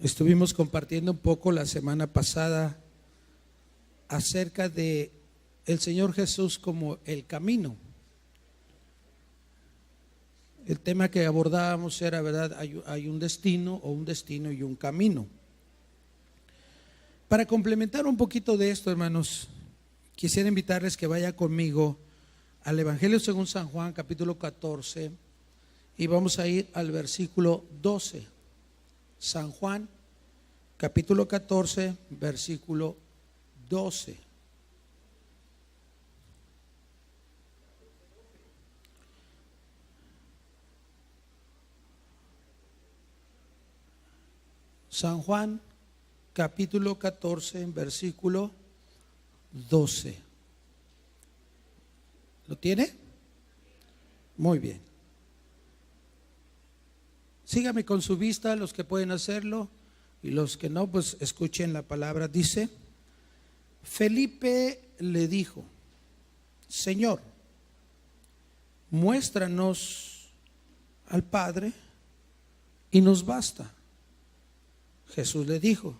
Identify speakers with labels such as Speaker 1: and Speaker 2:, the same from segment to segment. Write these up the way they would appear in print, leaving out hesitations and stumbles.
Speaker 1: Estuvimos compartiendo un poco la semana pasada acerca de el Señor Jesús como el camino. El tema que abordábamos era, ¿verdad? Hay un destino o un destino y un camino. Para complementar un poquito de esto, hermanos, quisiera invitarles que vaya conmigo al Evangelio según San Juan, capítulo 14, y vamos a ir al versículo 12. San Juan, capítulo 14, versículo 12. San Juan, capítulo 14, versículo 12. ¿Lo tiene? Muy bien. Sígame con su vista, los que pueden hacerlo, y los que no, pues escuchen la palabra. Dice: Felipe le dijo: Señor, muéstranos al Padre y nos basta. Jesús le dijo: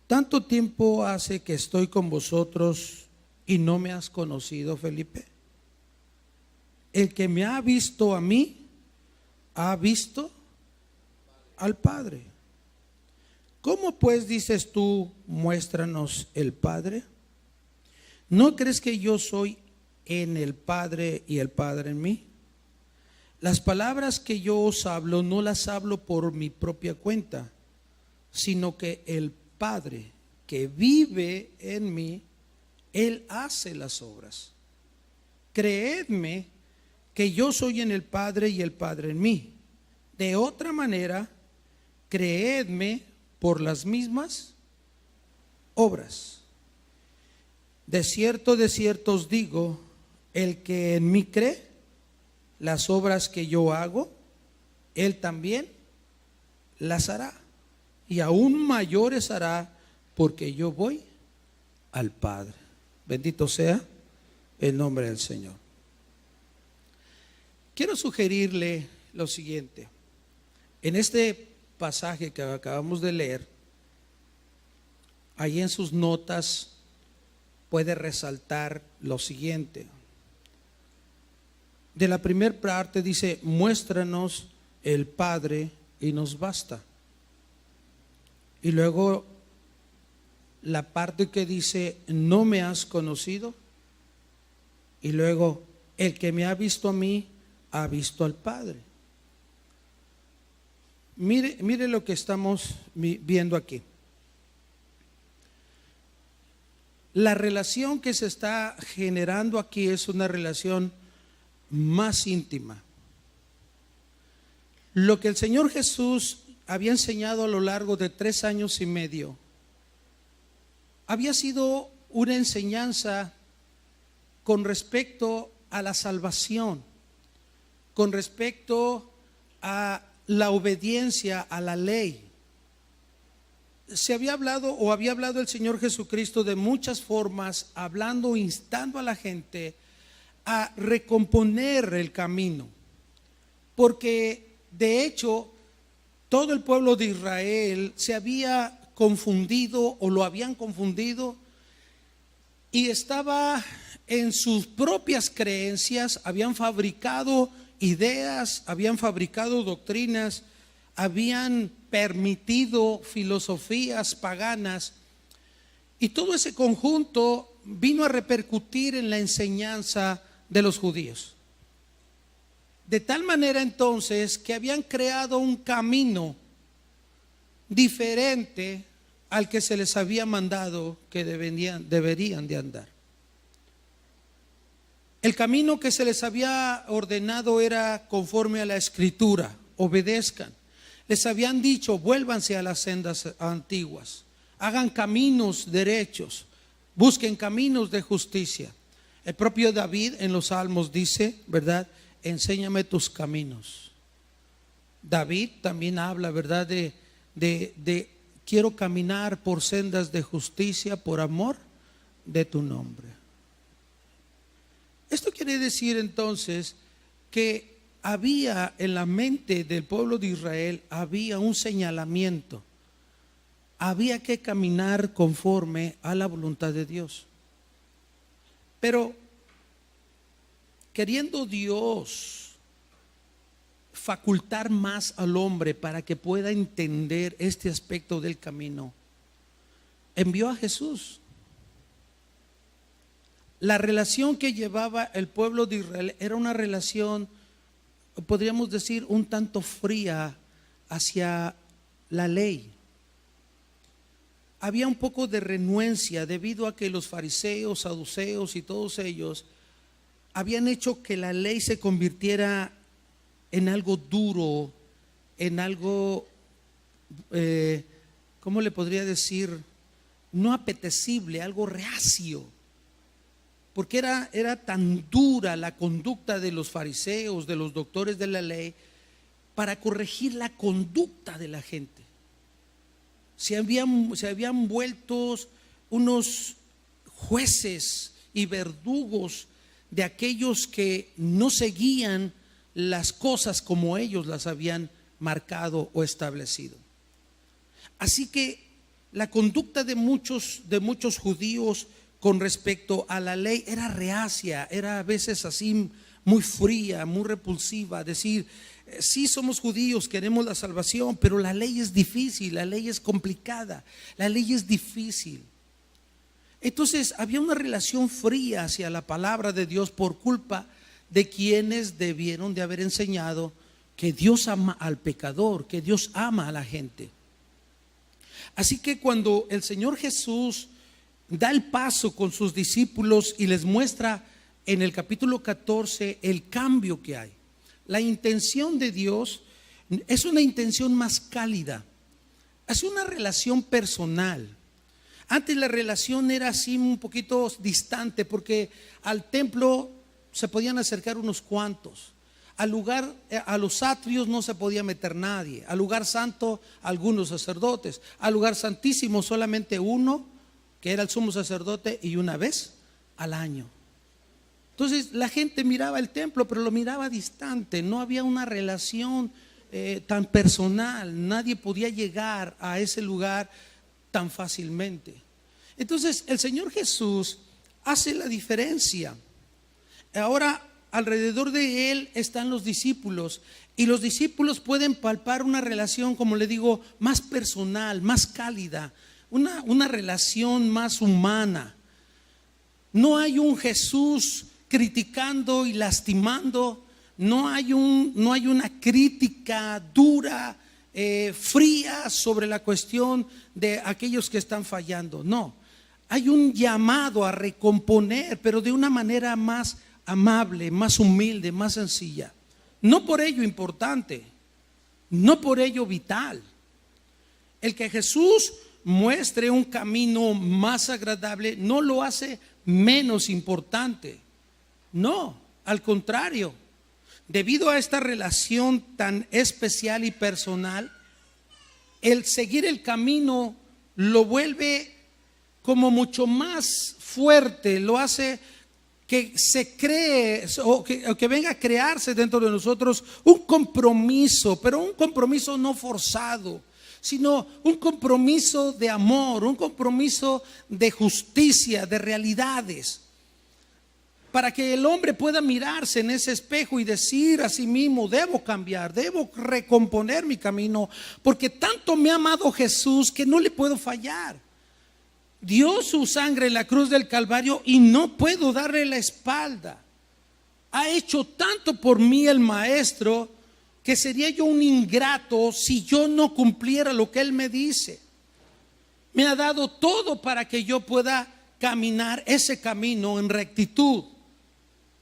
Speaker 1: ¿tanto tiempo hace que estoy con vosotros y no me has conocido, Felipe? El que me ha visto a mí, ha visto al Padre. ¿Cómo pues dices tú, muéstranos el Padre? ¿No crees que yo soy en el Padre y el Padre en mí? Las palabras que yo os hablo no las hablo por mi propia cuenta, sino que el Padre que vive en mí, Él hace las obras. Creedme que yo soy en el Padre y el Padre en mí. De otra manera, creedme por las mismas obras. De cierto os digo, el que en mí cree, las obras que yo hago, Él también las hará. Y aún mayores hará, porque yo voy al Padre. Bendito sea el nombre del Señor. Quiero sugerirle lo siguiente. En este pasaje que acabamos de leer, ahí en sus notas puede resaltar lo siguiente. De la primera parte dice: muéstranos el Padre y nos basta. Y luego la parte que dice: no me has conocido. Y luego: el que me ha visto a mí, ha visto al Padre. Mire lo que estamos viendo aquí. La relación que se está generando aquí es una relación más íntima. Lo que el Señor Jesús había enseñado a lo largo de 3 años y medio había sido una enseñanza con respecto a la salvación, con respecto a la obediencia a la ley. Se había hablado, o había hablado el Señor Jesucristo de muchas formas, hablando, instando a la gente a recomponer el camino, porque de hecho todo el pueblo de Israel se había confundido, o lo habían confundido, y estaba en sus propias creencias. Habían fabricado ideas, habían fabricado doctrinas, habían permitido filosofías paganas, y todo ese conjunto vino a repercutir en la enseñanza de los judíos. De tal manera entonces que habían creado un camino diferente al que se les había mandado que deberían de andar. El camino que se les había ordenado era conforme a la Escritura: obedezcan. Les habían dicho: vuélvanse a las sendas antiguas, hagan caminos derechos, busquen caminos de justicia. El propio David en los Salmos dice, ¿verdad? Enséñame tus caminos. David también habla, ¿verdad? De quiero caminar por sendas de justicia por amor de tu nombre. Esto quiere decir entonces que había en la mente del pueblo de Israel, había un señalamiento, había que caminar conforme a la voluntad de Dios. Pero queriendo Dios facultar más al hombre para que pueda entender este aspecto del camino, envió a Jesús. La relación que llevaba el pueblo de Israel era una relación, podríamos decir, un tanto fría hacia la ley. Había un poco de renuencia debido a que los fariseos, saduceos y todos ellos habían hecho que la ley se convirtiera en algo duro, en algo, ¿cómo le podría decir? No apetecible, algo reacio. Porque era tan dura la conducta de los fariseos, de los doctores de la ley, para corregir la conducta de la gente. Se habían vuelto unos jueces y verdugos de aquellos que no seguían las cosas como ellos las habían marcado o establecido. Así que la conducta de muchos judíos con respecto a la ley era reacia, era a veces así muy fría, muy repulsiva. Decir, sí somos judíos, queremos la salvación, pero la ley es difícil, la ley es complicada, la ley es difícil. Entonces había una relación fría hacia la palabra de Dios por culpa de quienes debieron de haber enseñado que Dios ama al pecador, que Dios ama a la gente. Así que cuando el Señor Jesús da el paso con sus discípulos y les muestra en el capítulo 14 el cambio que hay, la intención de Dios es una intención más cálida, es una relación personal. Antes la relación era así un poquito distante, porque al templo se podían acercar unos cuantos, al lugar, a los atrios no se podía meter nadie, al lugar santo algunos sacerdotes, al lugar santísimo solamente uno, que era el sumo sacerdote, y una vez al año. Entonces la gente miraba el templo, pero lo miraba distante, no había una relación tan personal, nadie podía llegar a ese lugar tan fácilmente. Entonces el Señor Jesús hace la diferencia. Ahora alrededor de Él están los discípulos, y los discípulos pueden palpar una relación, como le digo, más personal, más cálida, una relación más humana. No hay un Jesús criticando y lastimando, no hay una crítica dura, fría sobre la cuestión de aquellos que están fallando. No, hay un llamado a recomponer, pero de una manera más amable, más humilde, más sencilla. No por ello importante, no por ello vital. El que Jesús muestre un camino más agradable no lo hace menos importante. No, al contrario, debido a esta relación tan especial y personal, el seguir el camino lo vuelve como mucho más fuerte, lo hace que se cree o que venga a crearse dentro de nosotros un compromiso, pero un compromiso no forzado, sino un compromiso de amor, un compromiso de justicia, de realidades, para que el hombre pueda mirarse en ese espejo y decir a sí mismo: debo cambiar, debo recomponer mi camino, porque tanto me ha amado Jesús que no le puedo fallar. Dio su sangre en la cruz del Calvario y no puedo darle la espalda. Ha hecho tanto por mí el Maestro que sería yo un ingrato si yo no cumpliera lo que Él me dice. Me ha dado todo para que yo pueda caminar ese camino en rectitud.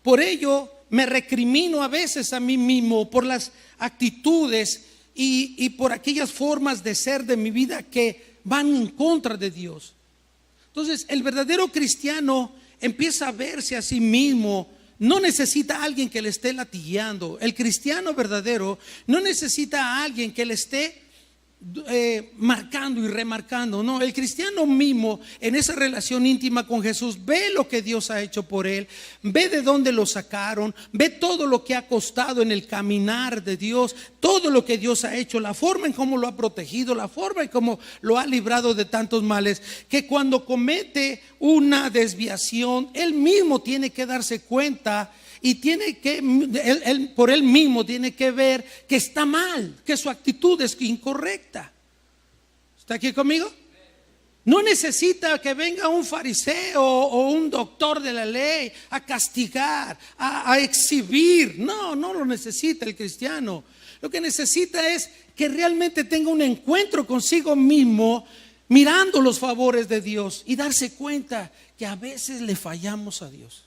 Speaker 1: Por ello me recrimino a veces a mí mismo por las actitudes y por aquellas formas de ser de mi vida que van en contra de Dios. Entonces el verdadero cristiano empieza a verse a sí mismo. No necesita a alguien que le esté latigueando. El cristiano verdadero no necesita a alguien que le esté marcando y remarcando. No, el cristiano mismo en esa relación íntima con Jesús ve lo que Dios ha hecho por él, ve de dónde lo sacaron, ve todo lo que ha costado en el caminar de Dios, todo lo que Dios ha hecho, la forma en cómo lo ha protegido, la forma en cómo lo ha librado de tantos males, que cuando comete una desviación, él mismo tiene que darse cuenta. Y tiene que, él por él mismo tiene que ver que está mal, que su actitud es incorrecta. ¿Está aquí conmigo? No necesita que venga un fariseo o un doctor de la ley a castigar, a exhibir. No lo necesita el cristiano. Lo que necesita es que realmente tenga un encuentro consigo mismo, mirando los favores de Dios y darse cuenta que a veces le fallamos a Dios.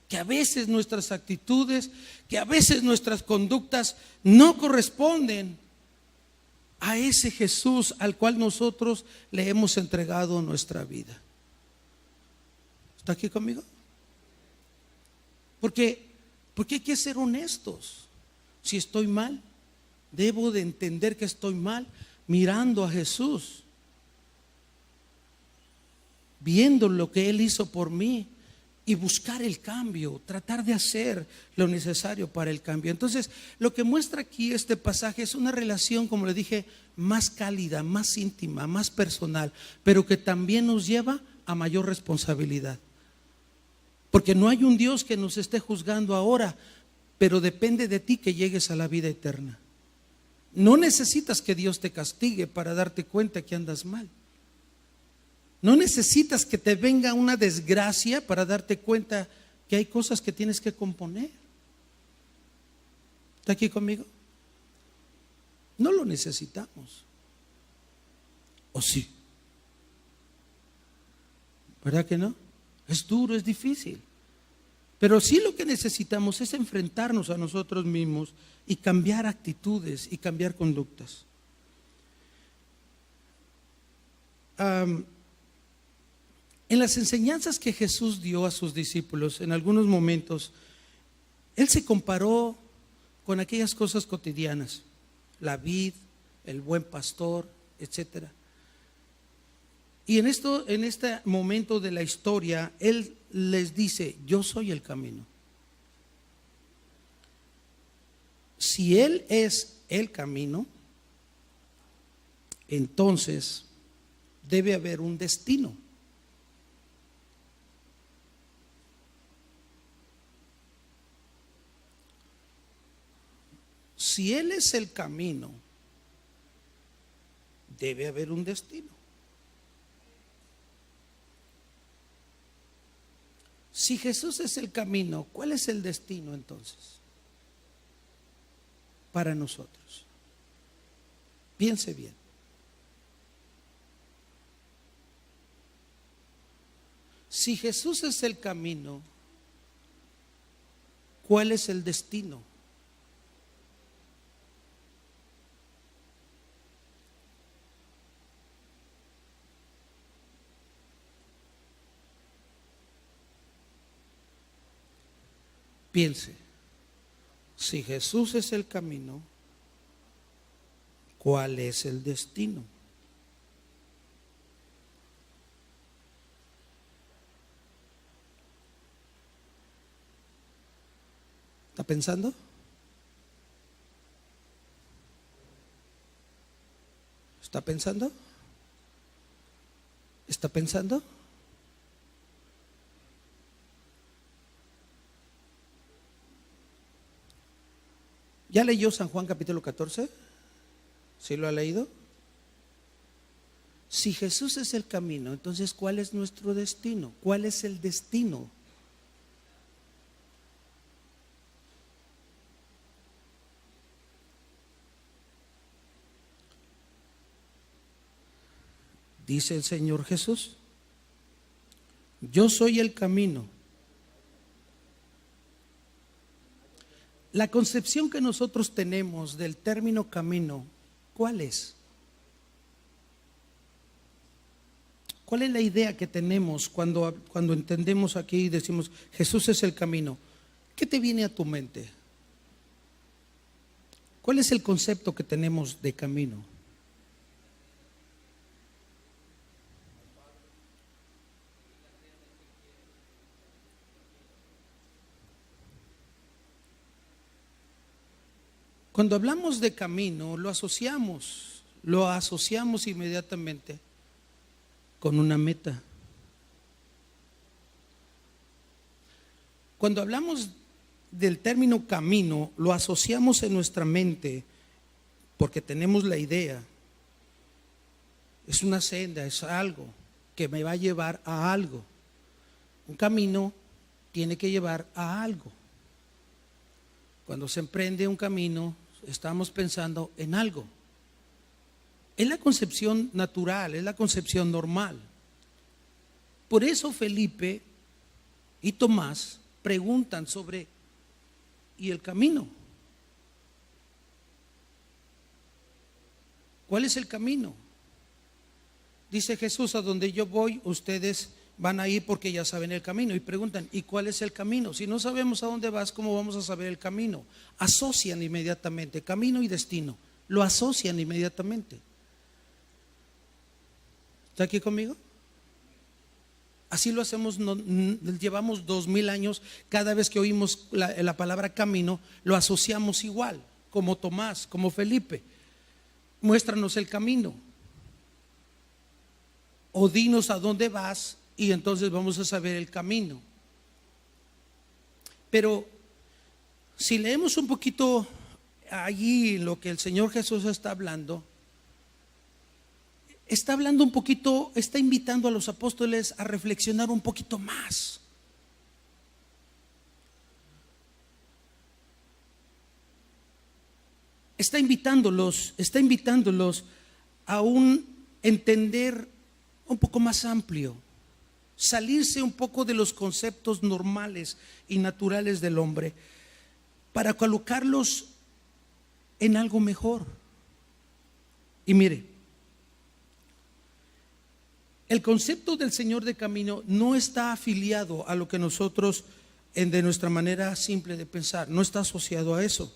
Speaker 1: Que a veces nuestras actitudes, que a veces nuestras conductas no corresponden a ese Jesús al cual nosotros le hemos entregado nuestra vida. ¿Está aquí conmigo? Porque hay que ser honestos. Si estoy mal, debo de entender que estoy mal mirando a Jesús, viendo lo que Él hizo por mí. Y buscar el cambio, tratar de hacer lo necesario para el cambio. Entonces, lo que muestra aquí este pasaje es una relación, como le dije, más cálida, más íntima, más personal, pero que también nos lleva a mayor responsabilidad. Porque no hay un Dios que nos esté juzgando ahora, pero depende de ti que llegues a la vida eterna. No necesitas que Dios te castigue para darte cuenta que andas mal. No necesitas que te venga una desgracia para darte cuenta que hay cosas que tienes que componer. ¿Está aquí conmigo? No lo necesitamos. ¿O sí? ¿Verdad que no? Es duro, es difícil. Pero sí lo que necesitamos es enfrentarnos a nosotros mismos y cambiar actitudes y cambiar conductas. En las enseñanzas que Jesús dio a sus discípulos, en algunos momentos, Él se comparó con aquellas cosas cotidianas, la vid, el buen pastor, etcétera. Y en este momento de la historia, Él les dice: yo soy el camino. Si Él es el camino, entonces debe haber un destino. Si Él es el camino, debe haber un destino. Si Jesús es el camino, ¿cuál es el destino entonces para nosotros? Piense bien. Si Jesús es el camino, ¿cuál es el destino? Piense, si Jesús es el camino, ¿cuál es el destino? ¿Está pensando? ¿Está pensando? ¿Está pensando? ¿Ya leyó San Juan capítulo 14? ¿Sí lo ha leído? Si Jesús es el camino, entonces ¿cuál es nuestro destino? ¿Cuál es el destino? Dice el Señor Jesús: yo soy el camino. La concepción que nosotros tenemos del término camino, ¿cuál es? ¿Cuál es la idea que tenemos cuando entendemos aquí y decimos Jesús es el camino? ¿Qué te viene a tu mente? ¿Cuál es el concepto que tenemos de camino? Cuando hablamos de camino, lo asociamos inmediatamente con una meta. Cuando hablamos del término camino, lo asociamos en nuestra mente porque tenemos la idea. Es una senda, es algo que me va a llevar a algo. Un camino tiene que llevar a algo. Cuando se emprende un camino, estamos pensando en algo. Es la concepción natural, es la concepción normal. Por eso Felipe y Tomás preguntan sobre ¿y el camino? ¿Cuál es el camino? Dice Jesús: a donde yo voy, ustedes van a ir porque ya saben el camino. Y preguntan: ¿y cuál es el camino? Si no sabemos a dónde vas, ¿cómo vamos a saber el camino? Asocian inmediatamente camino y destino. Lo asocian inmediatamente. ¿Está aquí conmigo? Así lo hacemos, llevamos 2000 años. Cada vez que oímos la palabra camino, lo asociamos igual, como Tomás, como Felipe. Muéstranos el camino, o dinos a dónde vas, y entonces vamos a saber el camino. Pero si leemos un poquito allí lo que el Señor Jesús está hablando un poquito, está invitando a los apóstoles a reflexionar un poquito más. Está invitándolos a un entender un poco más amplio, salirse un poco de los conceptos normales y naturales del hombre para colocarlos en algo mejor. Y mire, el concepto del Señor de camino no está afiliado a lo que nosotros, de nuestra manera simple de pensar, no está asociado a eso.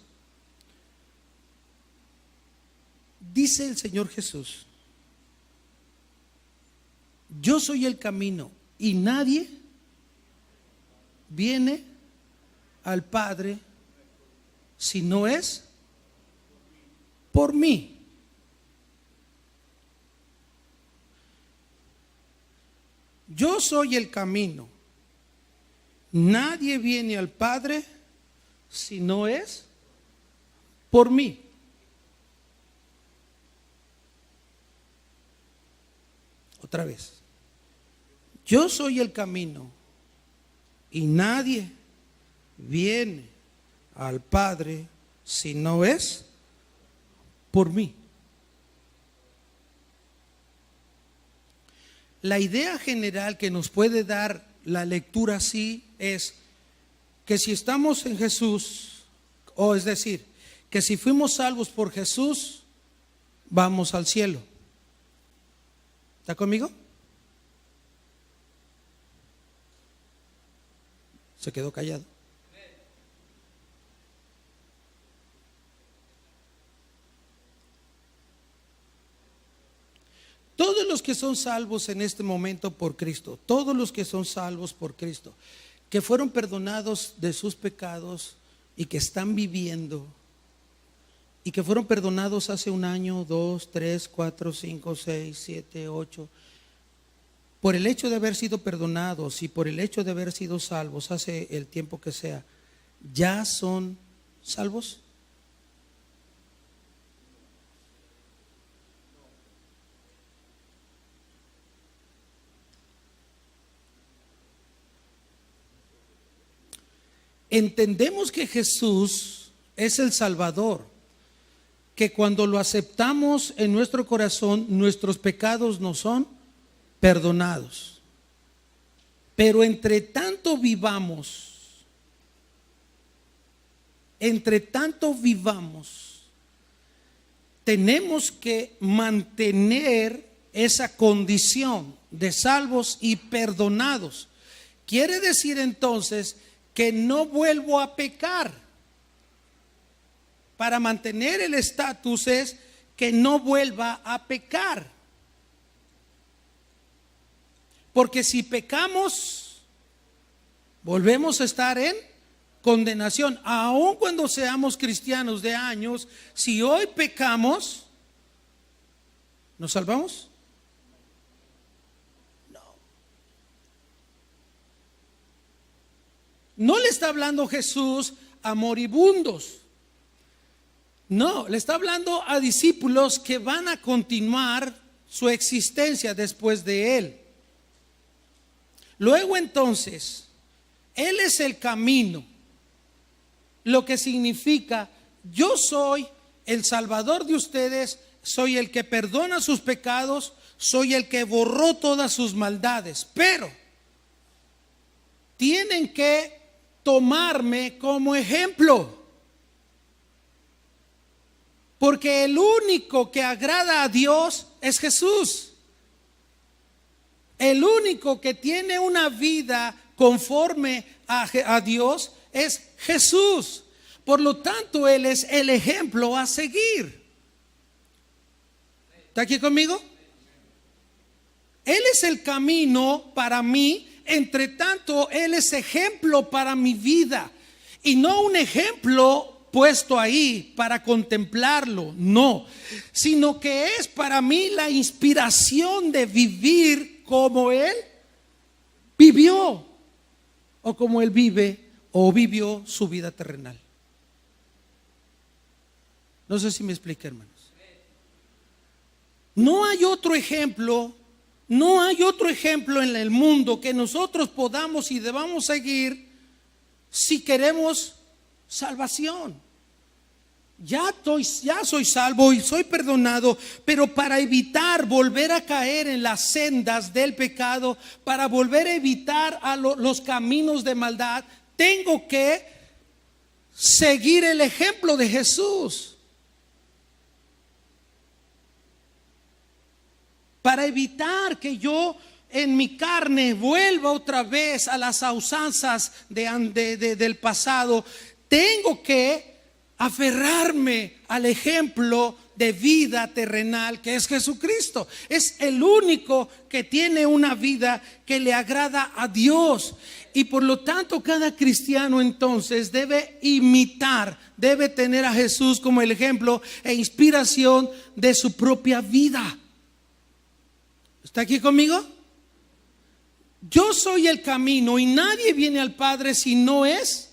Speaker 1: Dice el Señor Jesús: yo soy el camino y nadie viene al Padre si no es por mí. Yo soy el camino. Nadie viene al Padre si no es por mí. Otra vez. Yo soy el camino y nadie viene al Padre si no es por mí. La idea general que nos puede dar la lectura así es que si estamos en Jesús, o es decir, que si fuimos salvos por Jesús, vamos al cielo. ¿Está conmigo? Se quedó callado. Todos los que son salvos en este momento por Cristo, todos los que son salvos por Cristo, que fueron perdonados de sus pecados y que están viviendo, y que fueron perdonados hace 1 año, 2, 3, 4, 5, 6, 7, 8, por el hecho de haber sido perdonados y por el hecho de haber sido salvos hace el tiempo que sea, ¿ya son salvos? Entendemos que Jesús es el Salvador, que cuando lo aceptamos en nuestro corazón, nuestros pecados nos son perdonados. Pero entre tanto vivamos, tenemos que mantener esa condición de salvos y perdonados. Quiere decir entonces que no vuelvo a pecar. para mantener el estatus es que no vuelva a pecar. Porque si pecamos, volvemos a estar en condenación. Aun cuando seamos cristianos de años, si hoy pecamos, ¿nos salvamos? No. No le está hablando Jesús a moribundos. No, le está hablando a discípulos que van a continuar su existencia después de Él. Luego entonces, Él es el camino, lo que significa, yo soy el Salvador de ustedes, soy el que perdona sus pecados, soy el que borró todas sus maldades, pero tienen que tomarme como ejemplo, porque el único que agrada a Dios es Jesús. El único que tiene una vida conforme a Dios es Jesús. Por lo tanto, Él es el ejemplo a seguir. ¿Está aquí conmigo? Él es el camino para mí. Entre tanto, Él es ejemplo para mi vida. Y no un ejemplo puesto ahí para contemplarlo, no, sino que es para mí la inspiración de vivir como Él vivió, o como Él vive o vivió su vida terrenal. No sé si me expliqué, hermanos. No hay otro ejemplo, no hay otro ejemplo en el mundo que nosotros podamos y debamos seguir si queremos salvación. Ya soy salvo y soy perdonado, pero para evitar volver a caer en las sendas del pecado, para volver a evitar los caminos de maldad, tengo que seguir el ejemplo de Jesús. Para evitar que yo en mi carne vuelva otra vez a las usanzas del pasado, tengo que aferrarme al ejemplo de vida terrenal que es Jesucristo. Es el único que tiene una vida que le agrada a Dios. Y por lo tanto, cada cristiano entonces debe imitar, debe tener a Jesús como el ejemplo e inspiración de su propia vida. ¿Está aquí conmigo? Yo soy el camino y nadie viene al Padre si no es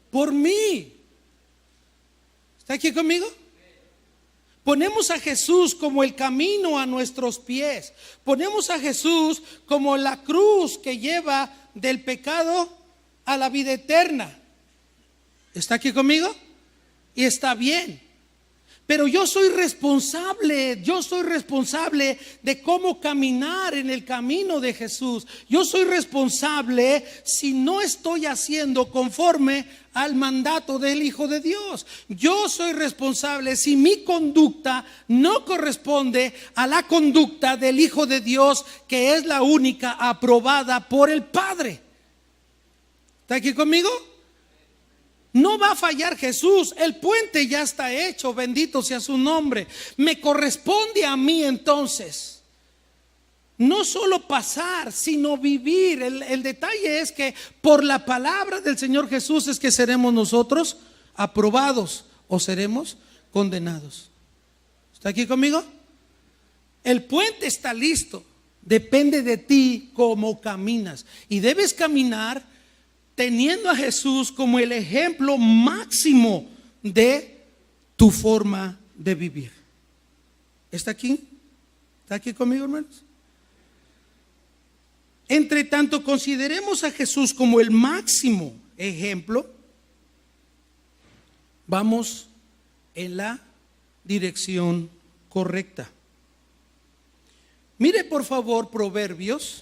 Speaker 1: por mí. ¿Está aquí conmigo? Ponemos a Jesús como el camino a nuestros pies. Ponemos a Jesús como la cruz que lleva del pecado a la vida eterna. ¿Está aquí conmigo? Y está bien. Pero yo soy responsable de cómo caminar en el camino de Jesús. Yo soy responsable si no estoy haciendo conforme al mandato del Hijo de Dios. Yo soy responsable si mi conducta no corresponde a la conducta del Hijo de Dios, que es la única aprobada por el Padre. ¿Está aquí conmigo? No va a fallar Jesús, el puente ya está hecho, bendito sea su nombre. Me corresponde a mí entonces no solo pasar, sino vivir. El detalle es que por la palabra del Señor Jesús es que seremos nosotros aprobados o seremos condenados. ¿Está aquí conmigo? El puente está listo, depende de ti cómo caminas. Y debes caminar teniendo a Jesús como el ejemplo máximo de tu forma de vivir. ¿Está aquí? ¿Está aquí conmigo, hermanos? Entre tanto, consideremos a Jesús como el máximo ejemplo, vamos en la dirección correcta. Mire por favor Proverbios,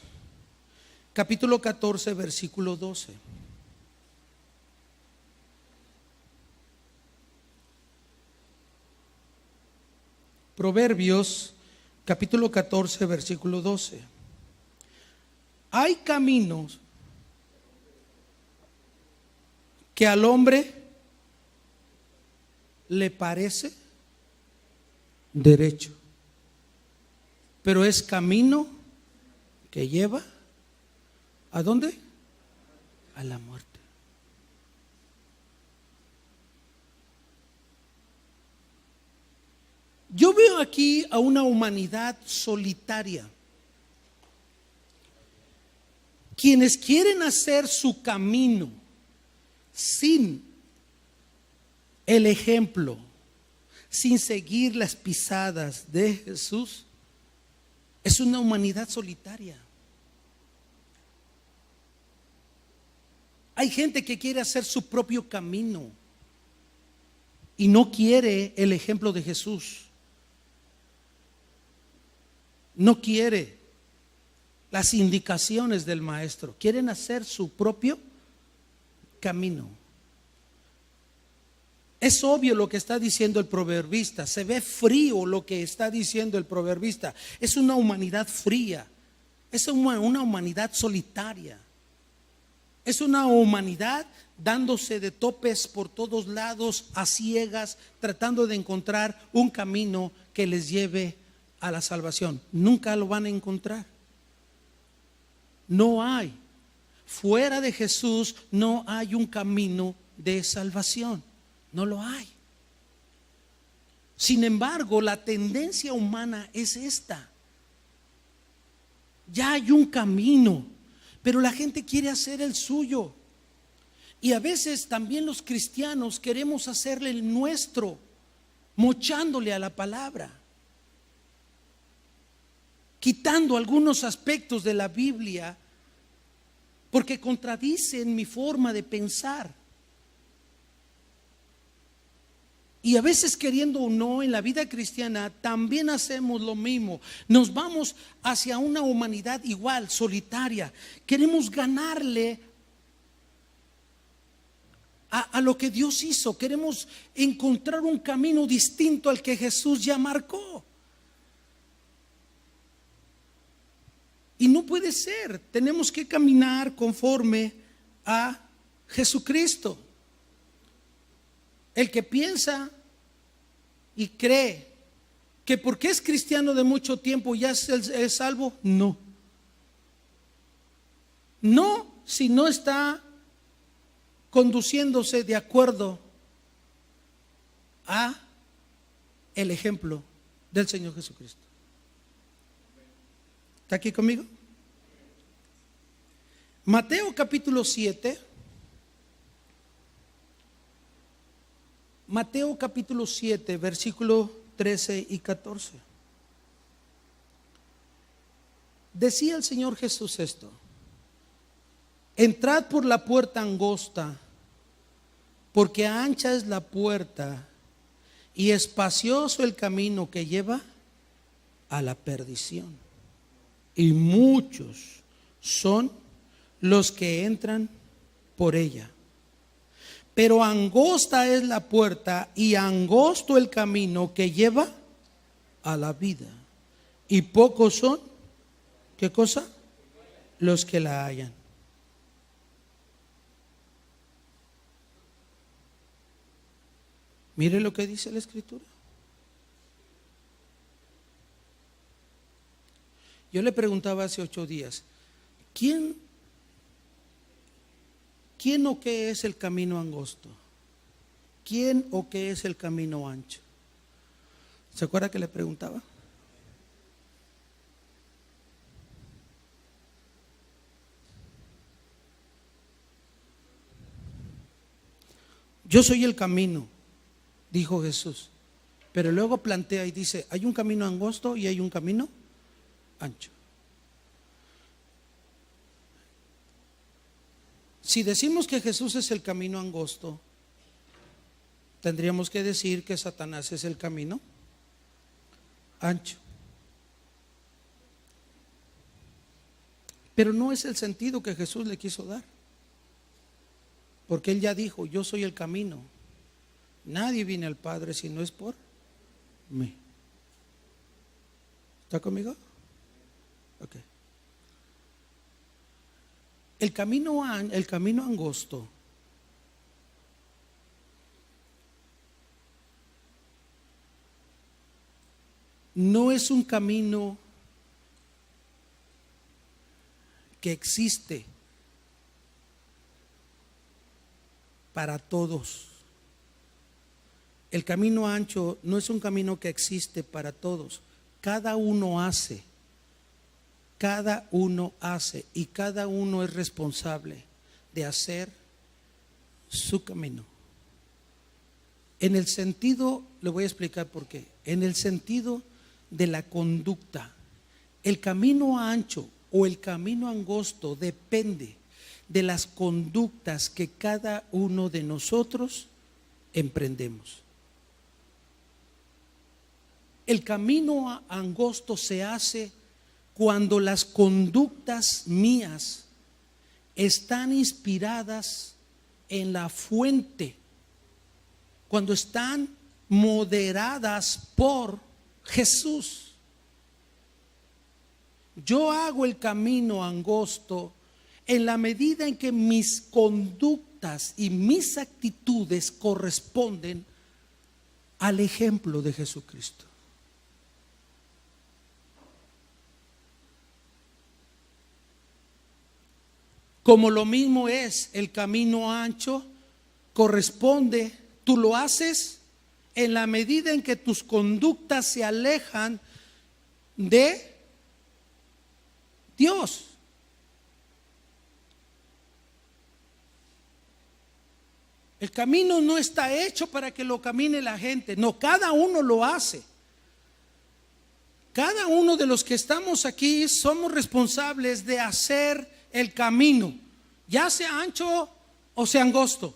Speaker 1: capítulo 14, versículo 12. Proverbios capítulo 14, versículo 12. Hay caminos que al hombre le parece derecho, pero es camino que lleva ¿a dónde? A la muerte. Yo veo aquí a una humanidad solitaria, quienes quieren hacer su camino sin el ejemplo, sin seguir las pisadas de Jesús. Es una humanidad solitaria. Hay gente que quiere hacer su propio camino y no quiere el ejemplo de Jesús. No quiere las indicaciones del maestro. Quieren hacer su propio camino. Es obvio lo que está diciendo el proverbista. Se ve frío lo que está diciendo el proverbista. Es una humanidad fría. Es una humanidad solitaria. Es una humanidad dándose de topes por todos lados, a ciegas, tratando de encontrar un camino que les lleve a la salvación. Nunca lo van a encontrar. No hay. Fuera de Jesús no hay un camino de salvación. No lo hay. Sin embargo, la tendencia humana es esta. Ya hay un camino, pero la gente quiere hacer el suyo. Y a veces también los cristianos queremos hacerle el nuestro, mochándole a la palabra, quitando algunos aspectos de la Biblia porque contradicen mi forma de pensar. Y a veces, queriendo o no, en la vida cristiana también hacemos lo mismo. Nos vamos hacia una humanidad igual, solitaria. Queremos ganarle a lo que Dios hizo. Queremos encontrar un camino distinto al que Jesús ya marcó. Y no puede ser. Tenemos que caminar conforme a Jesucristo. El que piensa y cree que porque es cristiano de mucho tiempo ya es salvo, no. No, si no está conduciéndose de acuerdo a el ejemplo del Señor Jesucristo. ¿Está aquí conmigo? Mateo capítulo 7. Mateo capítulo 7, versículo 13 y 14. Decía el Señor Jesús esto: entrad por la puerta angosta, porque ancha es la puerta y espacioso el camino que lleva a la perdición, y muchos son los que entran por ella. Pero angosta es la puerta y angosto el camino que lleva a la vida, y pocos son, ¿qué cosa? Los que la hallan. Mire lo que dice la Escritura. Yo le preguntaba hace 8 días, ¿quién o qué es el camino angosto? ¿Quién o qué es el camino ancho? ¿Se acuerda que le preguntaba? Yo soy el camino, dijo Jesús. Pero luego plantea y dice, hay un camino angosto y hay un camino ancho. Si decimos que Jesús es el camino angosto, tendríamos que decir que Satanás es el camino ancho. Pero no es el sentido que Jesús le quiso dar, porque Él ya dijo, yo soy el camino. Nadie viene al Padre si no es por mí. ¿Está conmigo? Ok. El camino angosto no es un camino que existe para todos. El camino ancho no es un camino que existe para todos. Cada uno hace y cada uno es responsable de hacer su camino. En el sentido, le voy a explicar por qué. En el sentido de la conducta, el camino ancho o el camino angosto depende de las conductas que cada uno de nosotros emprendemos. El camino angosto se hace cuando las conductas mías están inspiradas en la fuente, cuando están moderadas por Jesús. Yo hago el camino angosto en la medida en que mis conductas y mis actitudes corresponden al ejemplo de Jesucristo. Como lo mismo es el camino ancho, corresponde, tú lo haces en la medida en que tus conductas se alejan de Dios. El camino no está hecho para que lo camine la gente, no, cada uno lo hace. Cada uno de los que estamos aquí somos responsables de hacer el camino, ya sea ancho o sea angosto.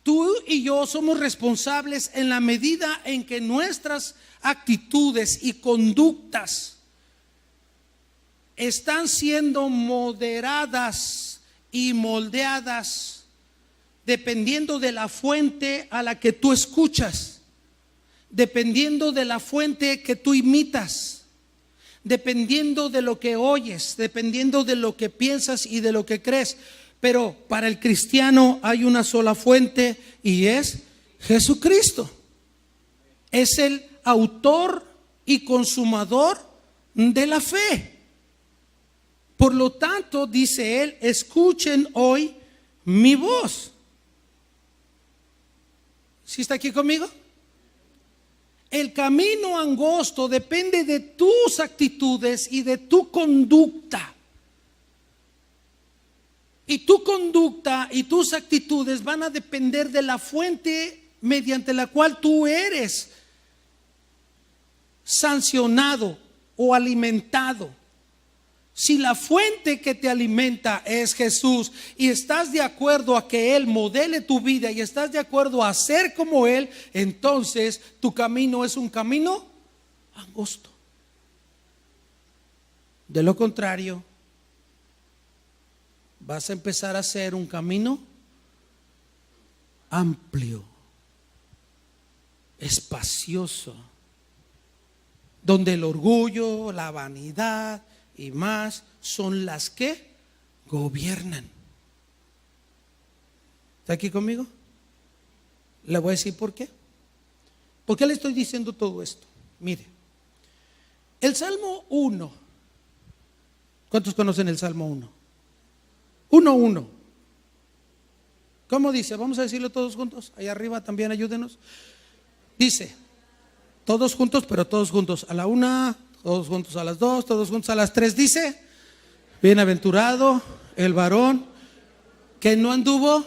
Speaker 1: Tú y yo somos responsables en la medida en que nuestras actitudes y conductas están siendo moderadas y moldeadas dependiendo de la fuente a la que tú escuchas, dependiendo de la fuente que tú imitas, dependiendo de lo que oyes, dependiendo de lo que piensas y de lo que crees. Pero para el cristiano hay una sola fuente y es Jesucristo. Es el autor y consumador de la fe. Por lo tanto, dice él, escuchen hoy mi voz. ¿Sí está aquí conmigo? El camino angosto depende de tus actitudes y de tu conducta. Y tu conducta y tus actitudes van a depender de la fuente mediante la cual tú eres sancionado o alimentado. Si la fuente que te alimenta es Jesús y estás de acuerdo a que Él modele tu vida y estás de acuerdo a ser como Él, entonces tu camino es un camino angosto. De lo contrario, vas a empezar a hacer un camino amplio, espacioso, donde el orgullo, la vanidad y más son las que gobiernan. ¿Está aquí conmigo? Le voy a decir por qué. ¿Por qué le estoy diciendo todo esto? Mire, el Salmo 1. ¿Cuántos conocen el Salmo 1? 1:1. ¿Cómo dice? Vamos a decirlo todos juntos. Ahí arriba también ayúdenos. Dice, todos juntos, pero todos juntos. A la 1, todos juntos a las 2, todos juntos a las 3. Dice, bienaventurado el varón que no anduvo.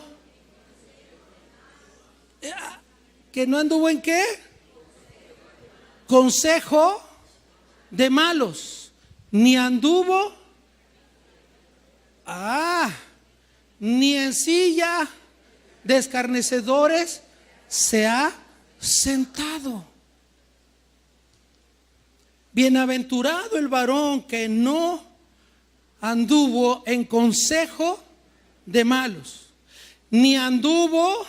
Speaker 1: ¿Que no anduvo en qué? Consejo de malos. Ni anduvo. Ni en silla de escarnecedores se ha sentado. Bienaventurado el varón que no anduvo en consejo de malos, ni anduvo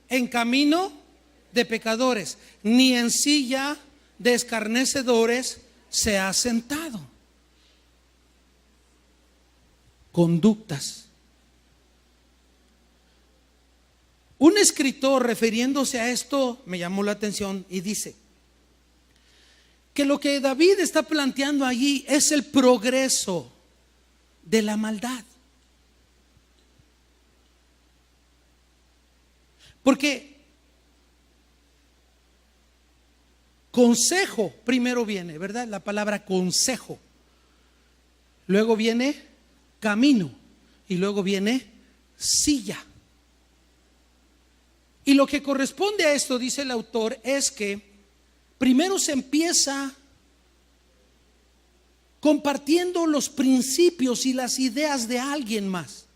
Speaker 1: en camino de pecadores, ni en silla de escarnecedores se ha sentado. Conductas. Un escritor refiriéndose a esto me llamó la atención y dice, que lo que David está planteando allí es el progreso de la maldad. Porque consejo primero viene, ¿verdad? La palabra consejo. Luego viene camino y luego viene silla. Y lo que corresponde a esto, dice el autor, es que primero se empieza compartiendo los principios y las ideas de alguien más.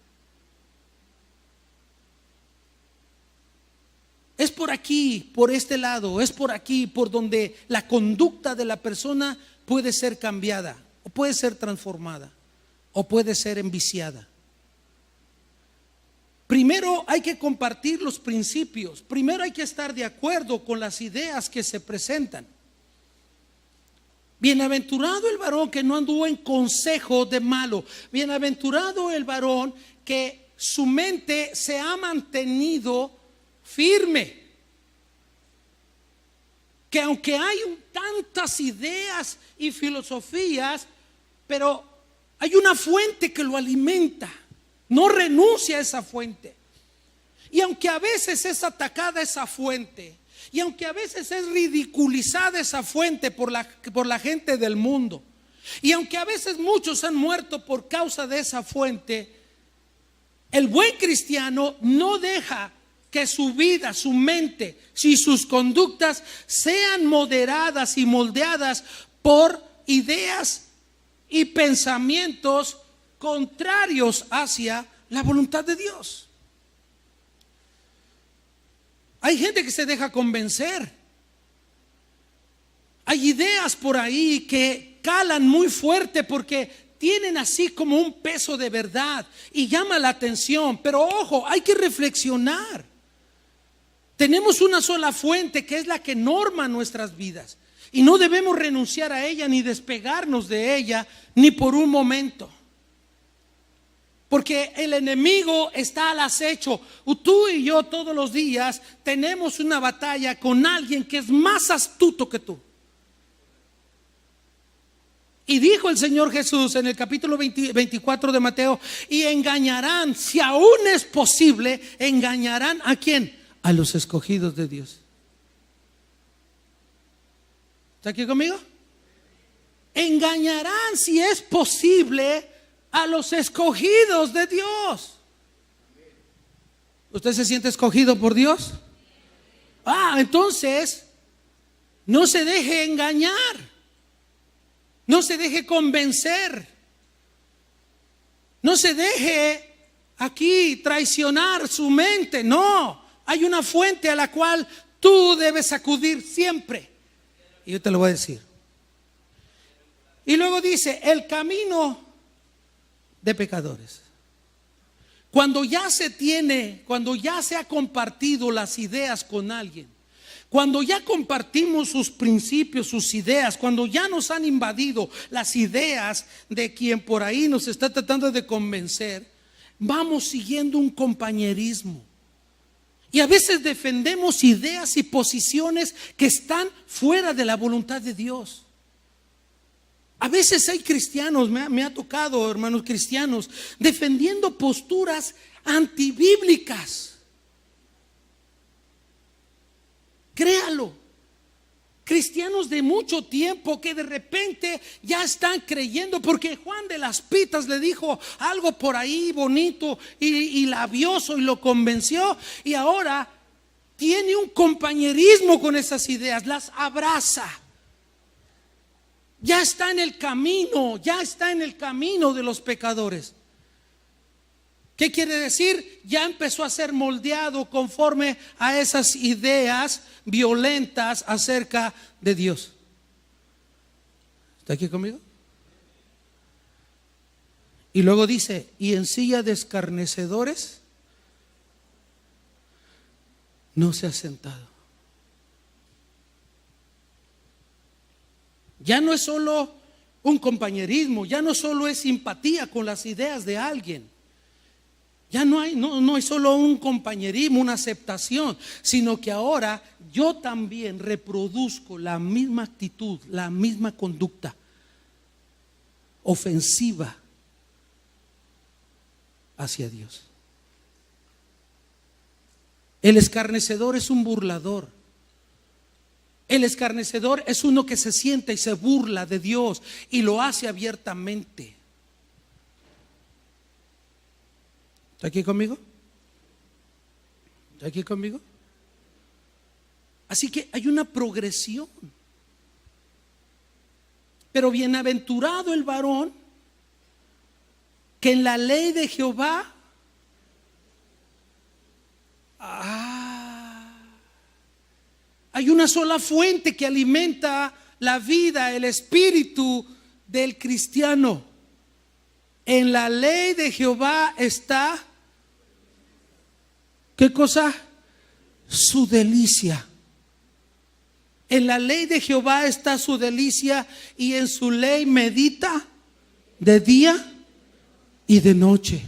Speaker 1: Es por aquí, por este lado, es por aquí, por donde la conducta de la persona puede ser cambiada, o puede ser transformada, o puede ser enviciada. Primero hay que compartir los principios, primero hay que estar de acuerdo con las ideas que se presentan. Bienaventurado el varón que no anduvo en consejo de malo. Bienaventurado el varón que su mente se ha mantenido firme. Que aunque hay tantas ideas y filosofías, pero hay una fuente que lo alimenta. No renuncia a esa fuente. Y aunque a veces es atacada esa fuente, y aunque a veces es ridiculizada esa fuente por la gente del mundo, y aunque a veces muchos han muerto por causa de esa fuente, el buen cristiano no deja que su vida, su mente y sus conductas sean moderadas y moldeadas por ideas y pensamientos contrarios hacia la voluntad de Dios. Hay gente que se deja convencer. Hay ideas por ahí que calan muy fuerte porque tienen así como un peso de verdad y llama la atención. Pero ojo, hay que reflexionar. Tenemos una sola fuente que es la que norma nuestras vidas y no debemos renunciar a ella ni despegarnos de ella ni por un momento. Porque el enemigo está al acecho. Tú y yo todos los días tenemos una batalla con alguien que es más astuto que tú. Y dijo el Señor Jesús en el capítulo 24 de Mateo: y engañarán, si aún es posible, engañarán ¿a quién? A los escogidos de Dios. ¿Está aquí conmigo? Engañarán, si es posible, a los escogidos de Dios. ¿Usted se siente escogido por Dios? Entonces no se deje engañar, no se deje convencer, no se deje aquí traicionar su mente. No, hay una fuente a la cual tú debes acudir siempre, y yo te lo voy a decir. Y luego dice: el camino de pecadores. Cuando ya se ha compartido las ideas con alguien, cuando ya compartimos sus principios, sus ideas, cuando ya nos han invadido las ideas de quien por ahí nos está tratando de convencer, vamos siguiendo un compañerismo. Y a veces defendemos ideas y posiciones que están fuera de la voluntad de Dios. A veces hay cristianos, me ha tocado, hermanos cristianos, defendiendo posturas antibíblicas. Créalo. Cristianos de mucho tiempo que de repente ya están creyendo porque Juan de las Pitas le dijo algo por ahí bonito y labioso y lo convenció, y ahora tiene un compañerismo con esas ideas, las abraza. Ya está en el camino, de los pecadores. ¿Qué quiere decir? Ya empezó a ser moldeado conforme a esas ideas violentas acerca de Dios. ¿Está aquí conmigo? Y luego dice: y en silla de escarnecedores no se ha sentado. Ya no es solo un compañerismo, ya no solo es simpatía con las ideas de alguien, Ya no hay solo un compañerismo, una aceptación, sino que ahora yo también reproduzco la misma actitud, la misma conducta ofensiva hacia Dios. El escarnecedor es un burlador. El escarnecedor es uno que se sienta y se burla de Dios y lo hace abiertamente. ¿Está aquí conmigo? ¿Está aquí conmigo? Así que hay una progresión. Pero bienaventurado el varón que en la ley de Jehová hay una sola fuente que alimenta la vida, el espíritu del cristiano. En la ley de Jehová está, ¿qué cosa? Su delicia. En la ley de Jehová está su delicia, y en su ley medita de día y de noche.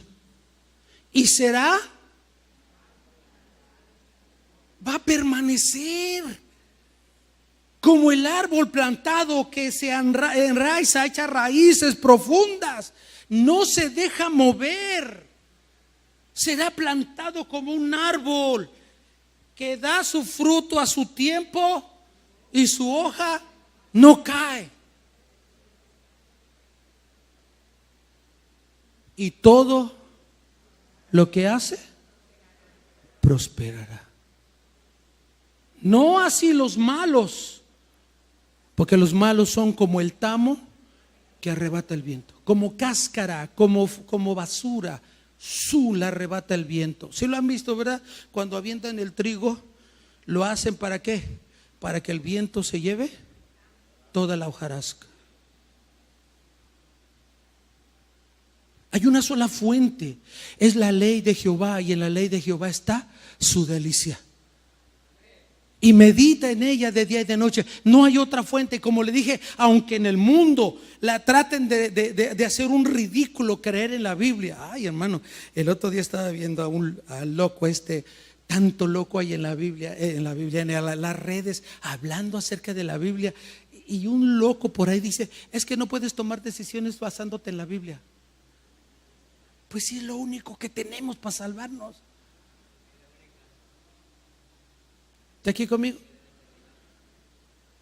Speaker 1: Y va a permanecer como el árbol plantado que se enraiza, echa raíces profundas, no se deja mover. Será plantado como un árbol que da su fruto a su tiempo y su hoja no cae. Y todo lo que hace prosperará. No así los malos, porque los malos son como el tamo que arrebata el viento, como cáscara, como basura, la arrebata el viento. ¿Sí lo han visto, verdad? Cuando avientan el trigo, ¿lo hacen para qué? Para que el viento se lleve toda la hojarasca. Hay una sola fuente, es la ley de Jehová, y en la ley de Jehová está su delicia. Y medita en ella de día y de noche. No hay otra fuente. Como le dije, aunque en el mundo la traten de hacer un ridículo creer en la Biblia. Ay, hermano, el otro día estaba viendo al loco tanto loco hay en la Biblia, en las redes, hablando acerca de la Biblia. Y un loco por ahí dice, es que no puedes tomar decisiones basándote en la Biblia. Pues sí, es lo único que tenemos para salvarnos. ¿Está aquí conmigo?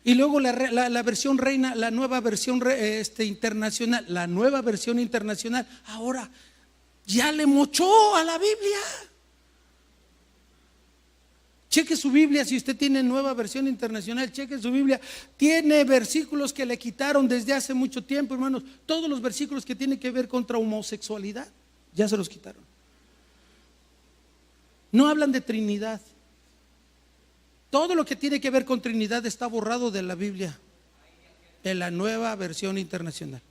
Speaker 1: Y luego la versión reina, la nueva versión internacional, la nueva versión internacional, ahora ya le mochó a la Biblia. Cheque su Biblia, si usted tiene nueva versión internacional, cheque su Biblia. Tiene versículos que le quitaron desde hace mucho tiempo, hermanos. Todos los versículos que tienen que ver contra homosexualidad, ya se los quitaron. No hablan de Trinidad. Todo lo que tiene que ver con Trinidad está borrado de la Biblia, en la nueva versión internacional.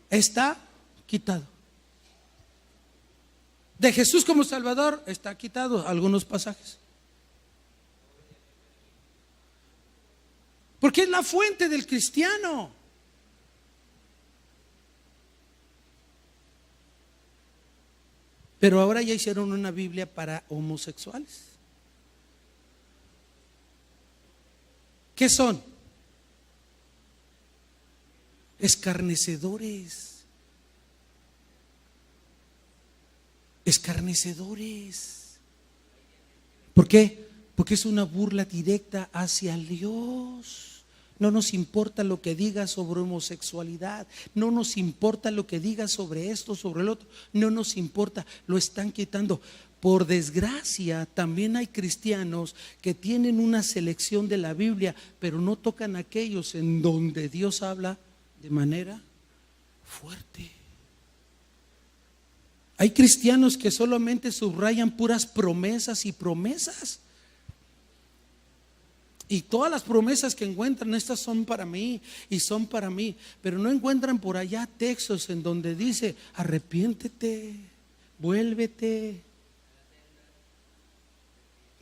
Speaker 1: Está quitado. De Jesús como Salvador está quitado algunos pasajes. Porque es la fuente del cristiano. Pero ahora ya hicieron una Biblia para homosexuales. ¿Qué son? Escarnecedores. Escarnecedores. ¿Por qué? Porque es una burla directa hacia Dios. No nos importa lo que diga sobre homosexualidad, no nos importa lo que diga sobre esto, sobre el otro, no nos importa, lo están quitando. Por desgracia, también hay cristianos que tienen una selección de la Biblia, pero no tocan aquellos en donde Dios habla de manera fuerte. Hay cristianos que solamente subrayan puras promesas y promesas. Y todas las promesas que encuentran, estas son para mí y son para mí. Pero no encuentran por allá textos en donde dice, arrepiéntete, vuélvete.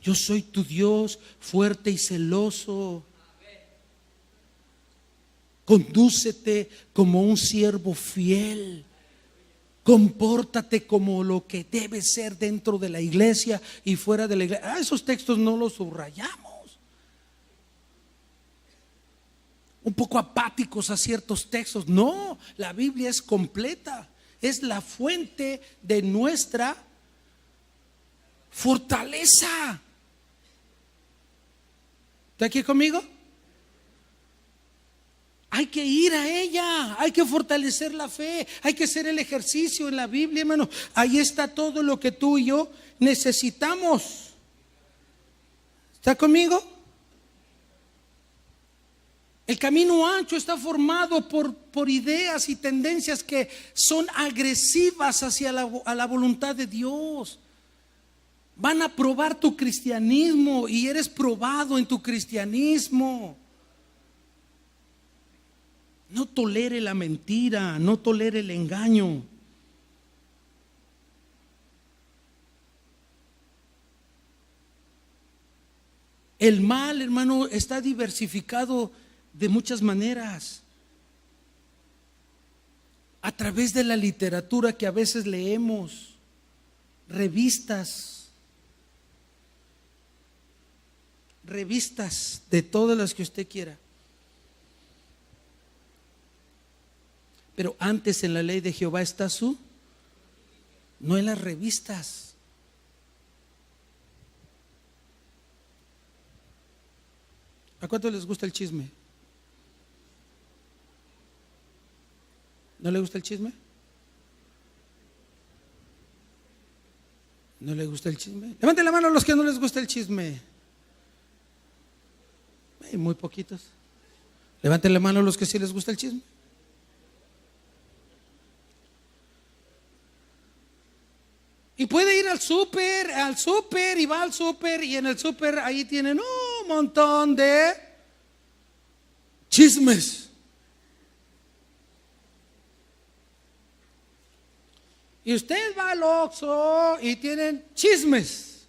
Speaker 1: Yo soy tu Dios fuerte y celoso. Condúcete como un siervo fiel. Compórtate como lo que debe ser dentro de la iglesia y fuera de la iglesia. Esos textos no los subrayamos. Un poco apáticos a ciertos textos. No, la Biblia es completa. Es la fuente de nuestra fortaleza. ¿Está aquí conmigo? Hay que ir a ella, hay que fortalecer la fe, hay que hacer el ejercicio en la Biblia, hermano. Ahí está todo lo que tú y yo necesitamos. ¿Está conmigo? El camino ancho está formado por ideas y tendencias que son agresivas hacia la voluntad de Dios. Van a probar tu cristianismo y eres probado en tu cristianismo. No tolere la mentira, no tolere el engaño. El mal, hermano, está diversificado de muchas maneras. A través de la literatura que a veces leemos, revistas de todas las que usted quiera. Pero antes en la ley de Jehová está no en las revistas. ¿A cuánto les gusta el chisme? ¿No le gusta el chisme? ¿No le gusta el chisme? Levanten la mano a los que no les gusta el chisme. Hay muy poquitos. Levanten la mano a los que sí les gusta el chisme. Y puede ir al súper y va al súper y en el súper ahí tienen un montón de chismes. Y usted va al Oxxo y tienen chismes.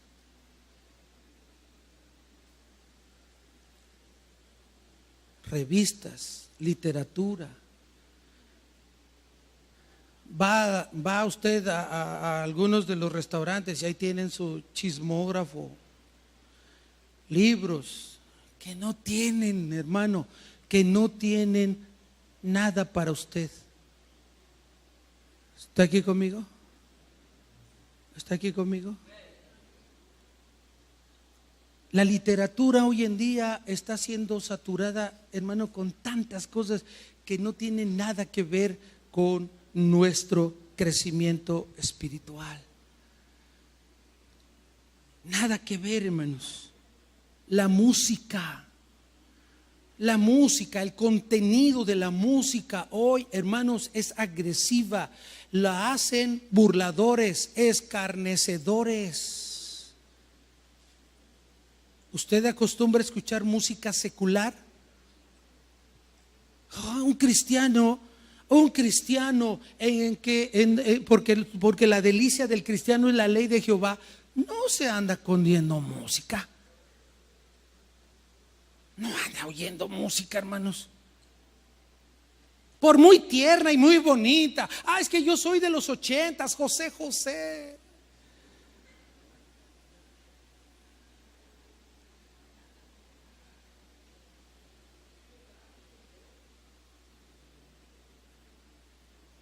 Speaker 1: Revistas, literatura. Va usted a algunos de los restaurantes y ahí tienen su chismógrafo, libros que no tienen, hermano, que no tienen nada para usted. ¿Está aquí conmigo? ¿Está aquí conmigo? La literatura hoy en día está siendo saturada, hermano, con tantas cosas que no tienen nada que ver con nuestro crecimiento espiritual. Nada que ver, hermanos. La música, el contenido de la música hoy, hermanos, es agresiva. La hacen burladores, escarnecedores. ¿Usted acostumbra a escuchar música secular? Un cristiano porque la delicia del cristiano es la ley de Jehová, no se anda escondiendo música. No anda oyendo música, hermanos. Por muy tierna y muy bonita. Es que yo soy de los 80s, José.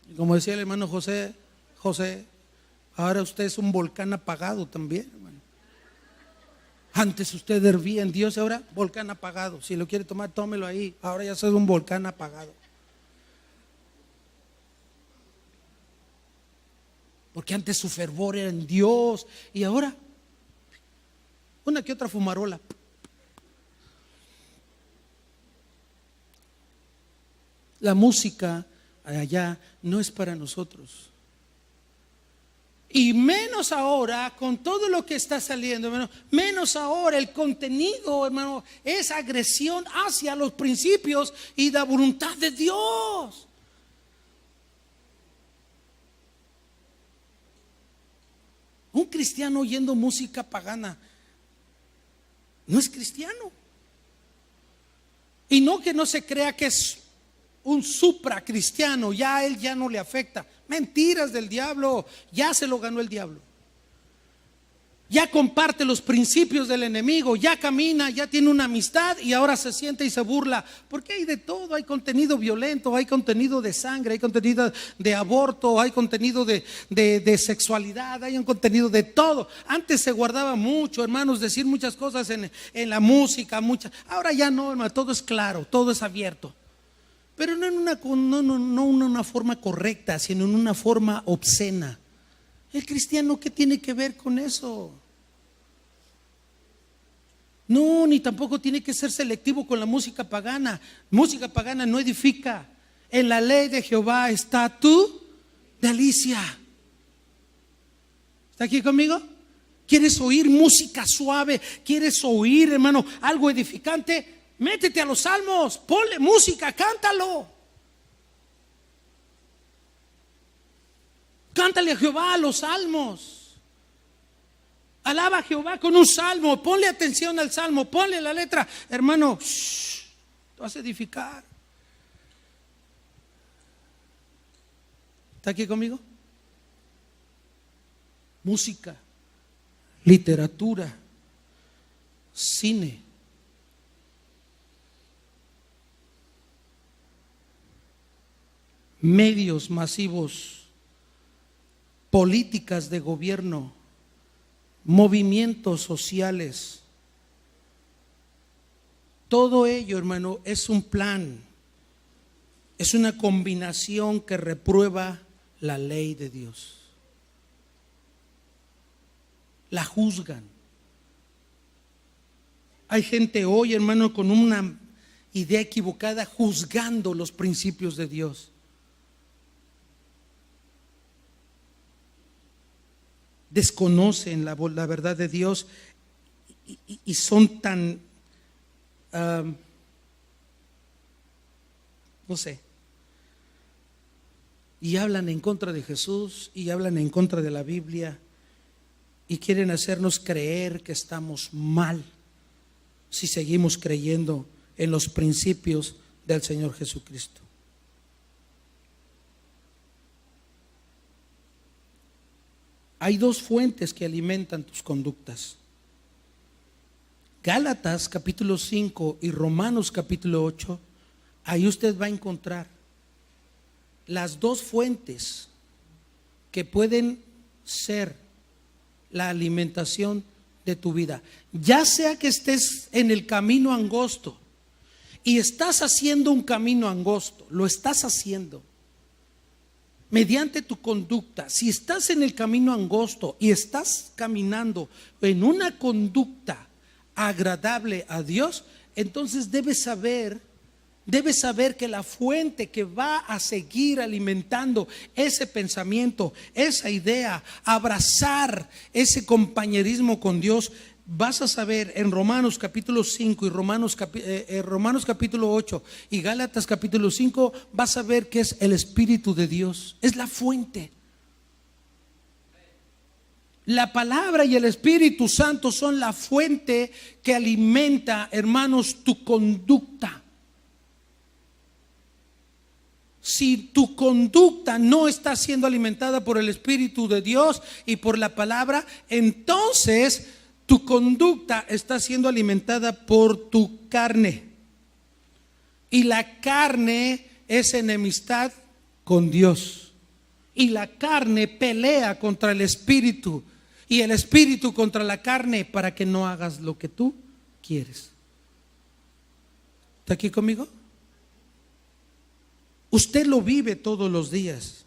Speaker 1: Y como decía el hermano José, ahora usted es un volcán apagado también, hermano. Antes usted hervía en Dios, ahora volcán apagado. Si lo quiere tomar, tómelo ahí. Ahora ya es un volcán apagado. Porque antes su fervor era en Dios y ahora una que otra fumarola. La música allá no es para nosotros. Y menos ahora con todo lo que está saliendo, hermano, menos ahora el contenido, hermano, es agresión hacia los principios y la voluntad de Dios. Un cristiano oyendo música pagana no es cristiano. Y no que no se crea que es un supra cristiano, ya a él ya no le afecta. Mentiras del diablo. Ya se lo ganó el diablo. Ya comparte los principios del enemigo, ya camina, ya tiene una amistad y ahora se siente y se burla. Porque hay de todo, hay contenido violento, hay contenido de sangre, hay contenido de aborto, hay contenido de sexualidad, hay un contenido de todo. Antes se guardaba mucho, hermanos, decir muchas cosas en la música, muchas. Ahora ya no, hermano, todo es claro, todo es abierto. Pero no en una forma correcta, sino en una forma obscena. El cristiano, ¿qué tiene que ver con eso? No, ni tampoco tiene que ser selectivo con la música pagana. Música pagana no edifica. En la ley de Jehová está tu delicia. ¿Está aquí conmigo? ¿Quieres oír música suave? ¿Quieres oír, hermano, algo edificante? Métete a los salmos, ponle música, cántalo. Cántale a Jehová los salmos. Alaba a Jehová con un salmo. Ponle atención al salmo, ponle la letra. Hermano, te vas a edificar. ¿Está aquí conmigo? Música, literatura, cine. Medios masivos, políticas de gobierno, movimientos sociales. Todo ello, hermano, es un plan, es una combinación que reprueba la ley de Dios. La juzgan. Hay gente hoy, hermano, con una idea equivocada, juzgando los principios de Dios. Desconocen la verdad de Dios y son tan, no sé, y hablan en contra de Jesús y hablan en contra de la Biblia y quieren hacernos creer que estamos mal si seguimos creyendo en los principios del Señor Jesucristo. Hay dos fuentes que alimentan tus conductas. Gálatas capítulo 5 y Romanos capítulo 8, ahí usted va a encontrar las dos fuentes que pueden ser la alimentación de tu vida. Ya sea que estés en el camino angosto y estás haciendo un camino angosto, lo estás haciendo mediante tu conducta. Si estás en el camino angosto y estás caminando en una conducta agradable a Dios, entonces debes saber que la fuente que va a seguir alimentando ese pensamiento, esa idea, abrazar ese compañerismo con Dios, vas a saber en Romanos capítulo 5 y Romanos capítulo 8 y Gálatas capítulo 5, vas a ver que es el Espíritu de Dios, es la fuente. La palabra y el Espíritu Santo son la fuente que alimenta, hermanos, tu conducta. Si tu conducta no está siendo alimentada por el Espíritu de Dios y por la palabra, entonces tu conducta está siendo alimentada por tu carne. Y la carne es enemistad con Dios. Y la carne pelea contra el Espíritu. Y el Espíritu contra la carne para que no hagas lo que tú quieres. ¿Está aquí conmigo? Usted lo vive todos los días.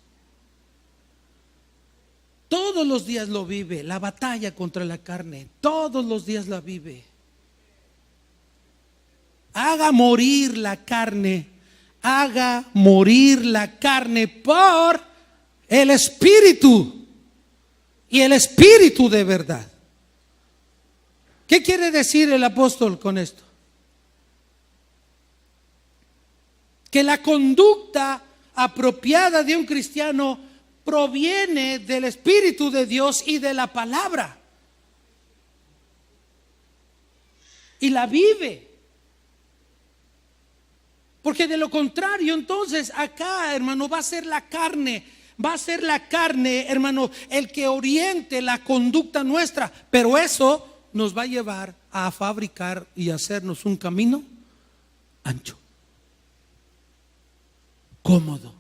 Speaker 1: Todos los días lo vive, la batalla contra la carne, todos los días la vive. Haga morir la carne, haga morir la carne por el Espíritu y el Espíritu de verdad. ¿Qué quiere decir el apóstol con esto? Que la conducta apropiada de un cristiano proviene del Espíritu de Dios y de la palabra. Y la vive. Porque de lo contrario, entonces acá, hermano, va a ser la carne Va a ser la carne, hermano, el que oriente la conducta nuestra. Pero eso nos va a llevar a fabricar y hacernos un camino ancho, cómodo.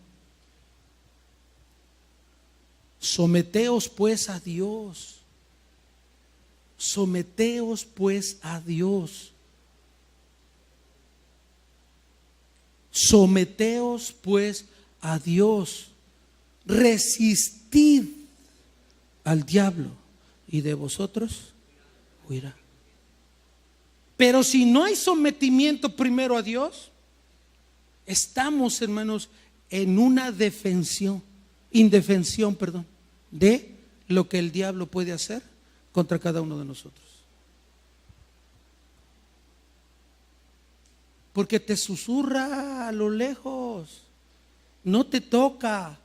Speaker 1: Someteos pues a Dios. Someteos pues a Dios. Someteos pues a Dios. Resistid al diablo y de vosotros huirá. Pero si no hay sometimiento primero a Dios, estamos, hermanos, en una indefensión, de lo que el diablo puede hacer contra cada uno de nosotros. Porque te susurra a lo lejos, no te toca,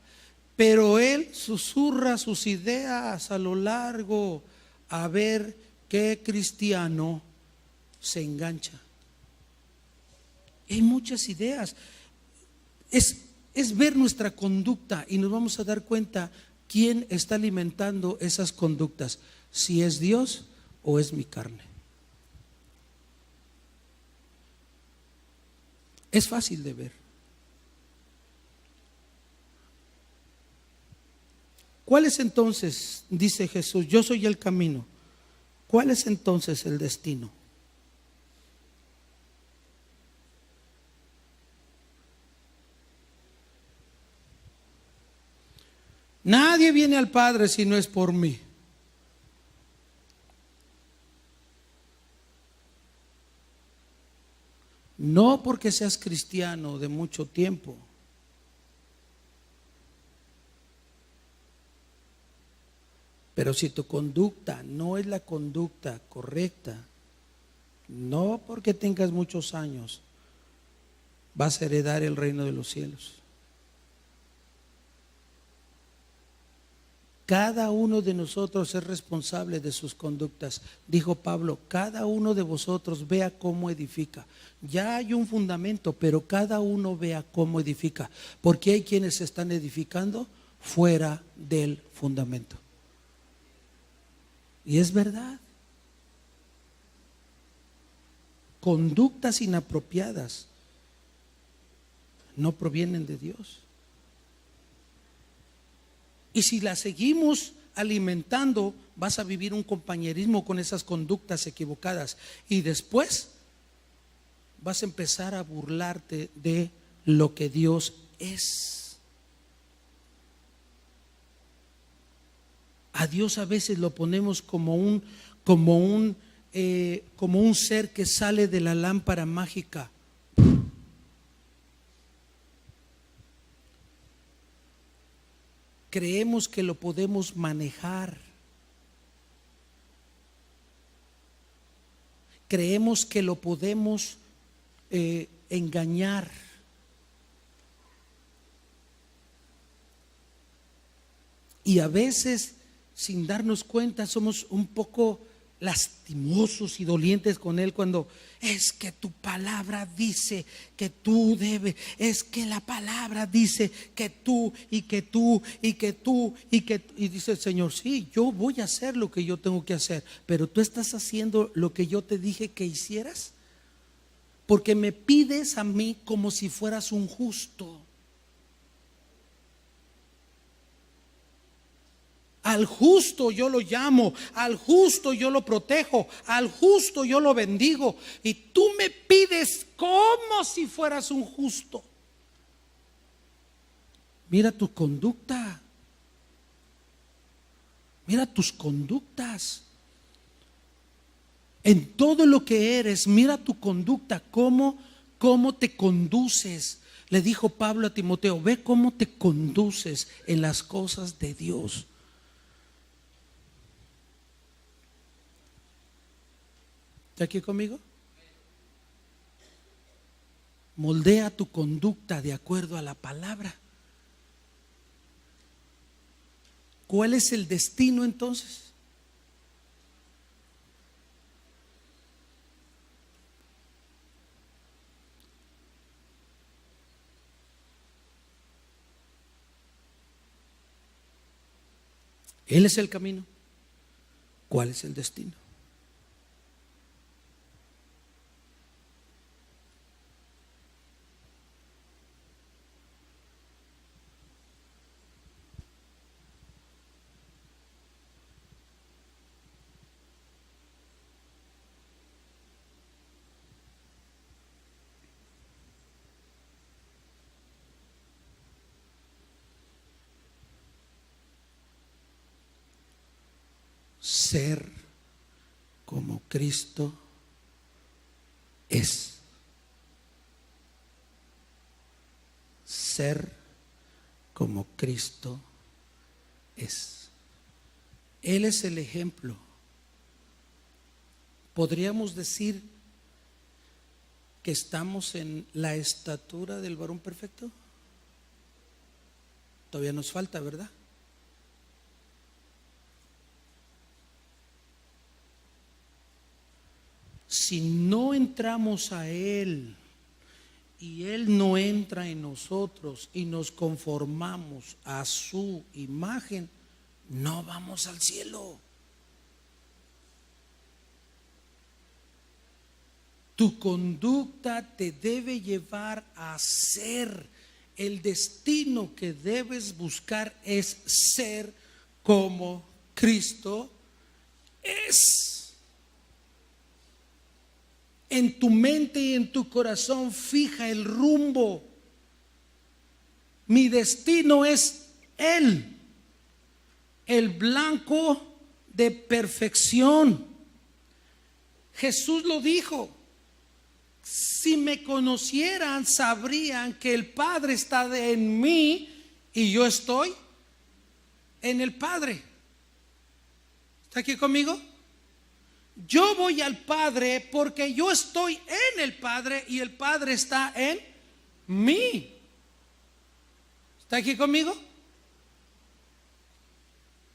Speaker 1: pero él susurra sus ideas a lo largo, a ver qué cristiano se engancha. Hay muchas ideas. Es ver nuestra conducta y nos vamos a dar cuenta quién está alimentando esas conductas, si es Dios o es mi carne. Es fácil de ver. ¿Cuál es entonces, dice Jesús, yo soy el camino? ¿Cuál es entonces el destino? Nadie viene al Padre si no es por mí. No porque seas cristiano de mucho tiempo. Pero si tu conducta no es la conducta correcta, no porque tengas muchos años, vas a heredar el reino de los cielos. Cada uno de nosotros es responsable de sus conductas. Dijo Pablo, cada uno de vosotros vea cómo edifica. Ya hay un fundamento, pero cada uno vea cómo edifica. Porque hay quienes están edificando fuera del fundamento. Y es verdad. Conductas inapropiadas no provienen de Dios. Y si la seguimos alimentando, vas a vivir un compañerismo con esas conductas equivocadas. Y después vas a empezar a burlarte de lo que Dios es. A Dios a veces lo ponemos como un ser que sale de la lámpara mágica. Creemos que lo podemos manejar. Creemos que lo podemos engañar. Y a veces, sin darnos cuenta, somos un poco lastimosos y dolientes con Él cuando es que tu palabra dice que tú debes, es que la palabra dice que tú y que tú y que tú y que, y dice el Señor, sí, yo voy a hacer lo que yo tengo que hacer, pero tú estás haciendo lo que yo te dije que hicieras, porque me pides a mí como si fueras un justo. Al justo yo lo llamo, al justo yo lo protejo, al justo yo lo bendigo. Y tú me pides como si fueras un justo. Mira tu conducta. Mira tus conductas. En todo lo que eres, mira tu conducta, cómo te conduces. Le dijo Pablo a Timoteo, ve cómo te conduces en las cosas de Dios. ¿Está aquí conmigo? Moldea tu conducta de acuerdo a la palabra. ¿Cuál es el destino entonces? Él es el camino. ¿Cuál es el destino? Ser como Cristo es. Ser como Cristo es. Él es el ejemplo. ¿Podríamos decir que estamos en la estatura del varón perfecto? Todavía nos falta, ¿verdad? Si no entramos a Él y Él no entra en nosotros y nos conformamos a su imagen, no vamos al cielo. Tu conducta te debe llevar a ser. El destino que debes buscar es ser como Cristo es. En tu mente y en tu corazón fija el rumbo. Mi destino es Él, el blanco de perfección. Jesús lo dijo: si me conocieran, sabrían que el Padre está en mí y yo estoy en el Padre. ¿Está aquí conmigo? Yo voy al Padre porque yo estoy en el Padre y el Padre está en mí. ¿Está aquí conmigo?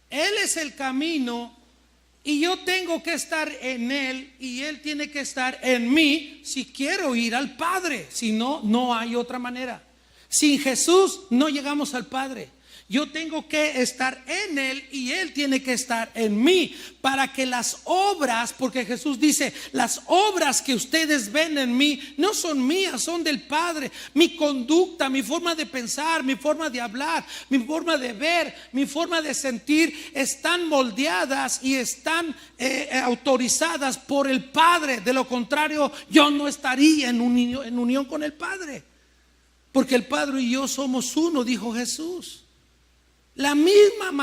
Speaker 1: Él es el camino y yo tengo que estar en Él y Él tiene que estar en mí si quiero ir al Padre. Si no, no hay otra manera. Sin Jesús no llegamos al Padre. Yo tengo que estar en Él y Él tiene que estar en mí para que las obras, porque Jesús dice: las obras que ustedes ven en mí no son mías, son del Padre. Mi conducta, mi forma de pensar, mi forma de hablar, mi forma de ver, mi forma de sentir están moldeadas y están autorizadas por el Padre. De lo contrario, yo no estaría en unión con el Padre, porque el Padre y yo somos uno, dijo Jesús. La misma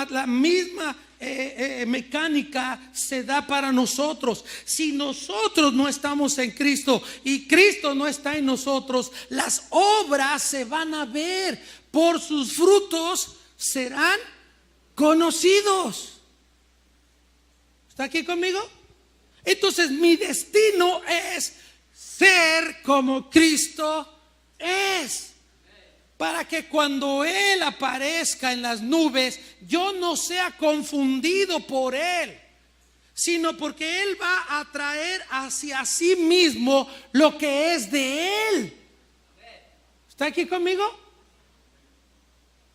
Speaker 1: mecánica se da para nosotros. Si nosotros no estamos en Cristo y Cristo no está en nosotros, las obras se van a ver. Por sus frutos serán conocidos. ¿Está aquí conmigo? Entonces mi destino es ser como Cristo es. Para que cuando Él aparezca en las nubes, yo no sea confundido por Él, sino porque Él va a traer hacia sí mismo lo que es de Él. ¿Está aquí conmigo?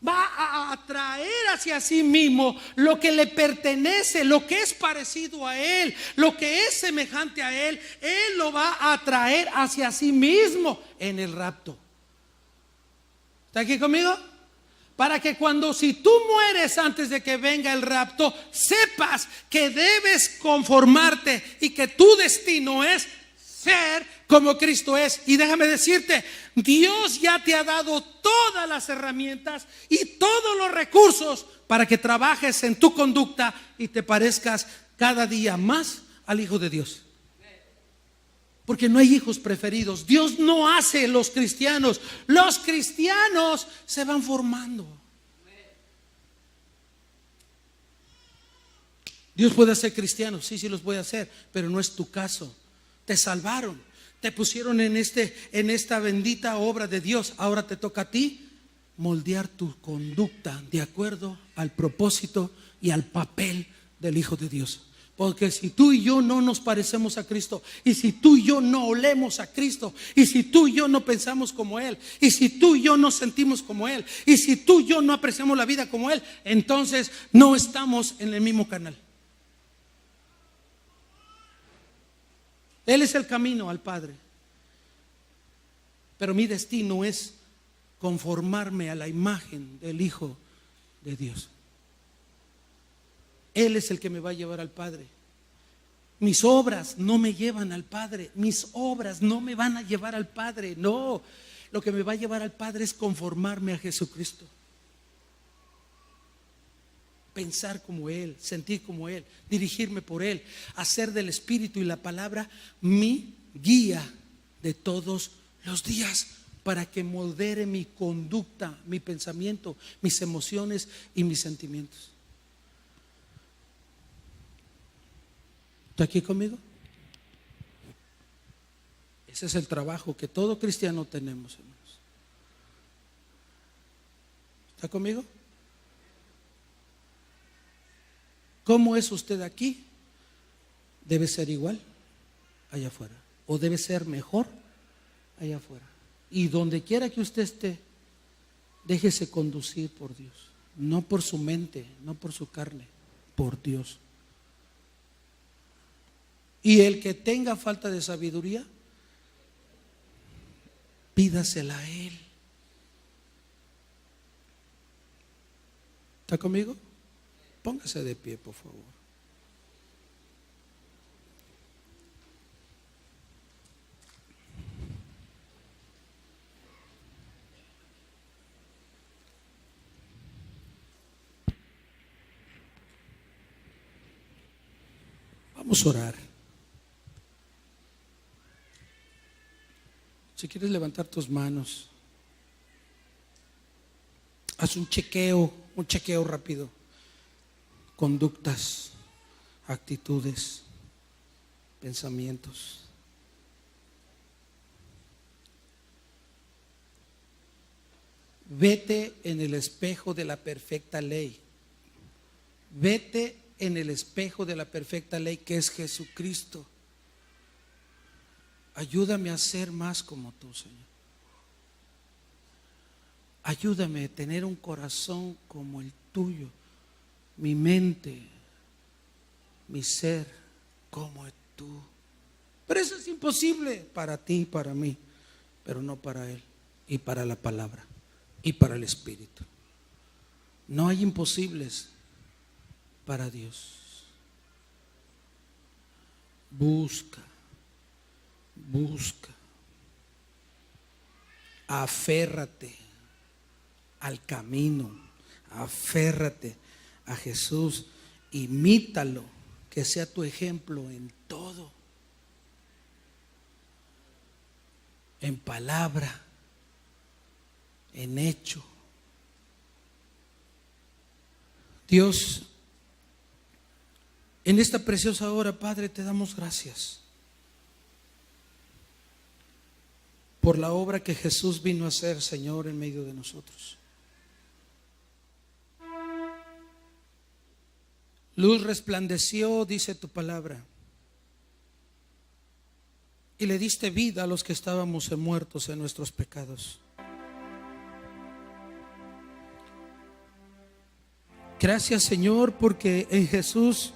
Speaker 1: Va a atraer hacia sí mismo lo que le pertenece, lo que es parecido a Él, lo que es semejante a Él. Él lo va a atraer hacia sí mismo en el rapto. ¿Está aquí conmigo? Para que si tú mueres antes de que venga el rapto, sepas que debes conformarte y que tu destino es ser como Cristo es. Y déjame decirte, Dios ya te ha dado todas las herramientas y todos los recursos para que trabajes en tu conducta y te parezcas cada día más al Hijo de Dios. Porque no hay hijos preferidos. Dios no hace los cristianos. Los cristianos se van formando. Dios puede hacer cristianos, sí los puede hacer, pero no es tu caso. Te salvaron, te pusieron en esta bendita obra de Dios. Ahora te toca a ti moldear tu conducta de acuerdo al propósito y al papel del Hijo de Dios. Porque si tú y yo no nos parecemos a Cristo, y si tú y yo no olemos a Cristo, y si tú y yo no pensamos como Él, y si tú y yo no sentimos como Él, y si tú y yo no apreciamos la vida como Él, entonces no estamos en el mismo canal. Él es el camino al Padre. Pero mi destino es conformarme a la imagen del Hijo de Dios. Él es el que me va a llevar al Padre. Mis obras no me llevan al Padre. Mis obras no me van a llevar al Padre. No, lo que me va a llevar al Padre es conformarme a Jesucristo. Pensar como Él, sentir como Él, dirigirme por Él, hacer del Espíritu y la palabra mi guía de todos los días, para que modere mi conducta, mi pensamiento, mis emociones y mis sentimientos. ¿Está aquí conmigo? Ese es el trabajo que todo cristiano tenemos, hermanos. ¿Está conmigo? ¿Cómo es usted aquí? Debe ser igual allá afuera, o debe ser mejor allá afuera. Y donde quiera que usted esté, déjese conducir por Dios, no por su mente, no por su carne, por Dios. Y el que tenga falta de sabiduría, pídasela a Él. ¿Está conmigo? Póngase de pie, por favor. Vamos a orar. Si quieres levantar tus manos, haz un chequeo rápido. Conductas, actitudes, pensamientos. Vete en el espejo de la perfecta ley. Vete en el espejo de la perfecta ley, que es Jesucristo. Ayúdame a ser más como tú, Señor. Ayúdame a tener un corazón como el tuyo, mi mente, mi ser como tú. Pero eso es imposible para ti y para mí, pero no para Él y para la palabra y para el Espíritu. No hay imposibles para Dios. Busca. Aférrate al camino, aférrate a Jesús, imítalo, que sea tu ejemplo en todo, en palabra, en hecho. Dios, en esta preciosa hora, Padre, te damos gracias por la obra que Jesús vino a hacer, Señor, en medio de nosotros. Luz resplandeció, dice tu palabra, y le diste vida a los que estábamos muertos en nuestros pecados. Gracias, Señor, porque en Jesús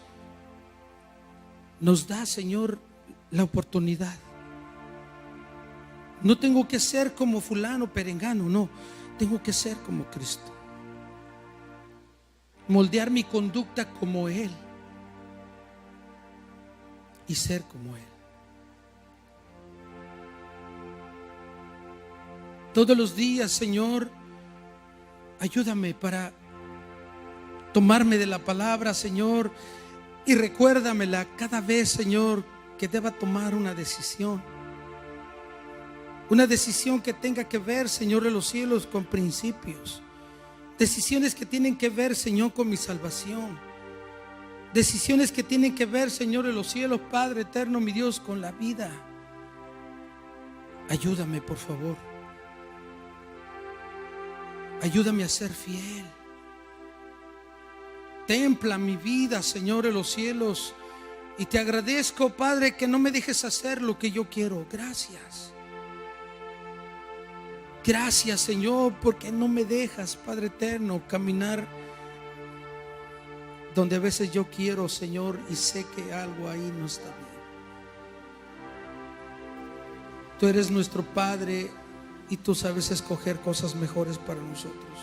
Speaker 1: nos da, Señor, la oportunidad. No tengo que ser como fulano, perengano, no. Tengo que ser como Cristo. Moldear mi conducta como Él y ser como Él. Todos los días, Señor, ayúdame para tomarme de la palabra, Señor, y recuérdamela cada vez, Señor, que deba tomar una decisión. Una decisión que tenga que ver, Señor de los cielos, con principios. Decisiones que tienen que ver, Señor, con mi salvación. Decisiones que tienen que ver, Señor de los cielos, Padre eterno, mi Dios, con la vida. Ayúdame, por favor. Ayúdame a ser fiel. Templa mi vida, Señor de los cielos, Y te agradezco, Padre, que no me dejes hacer lo que yo quiero. Gracias. Gracias, Señor, porque no me dejas, Padre eterno, caminar donde a veces yo quiero, Señor, y sé que algo ahí no está bien. Tú eres nuestro Padre y tú sabes escoger cosas mejores para nosotros.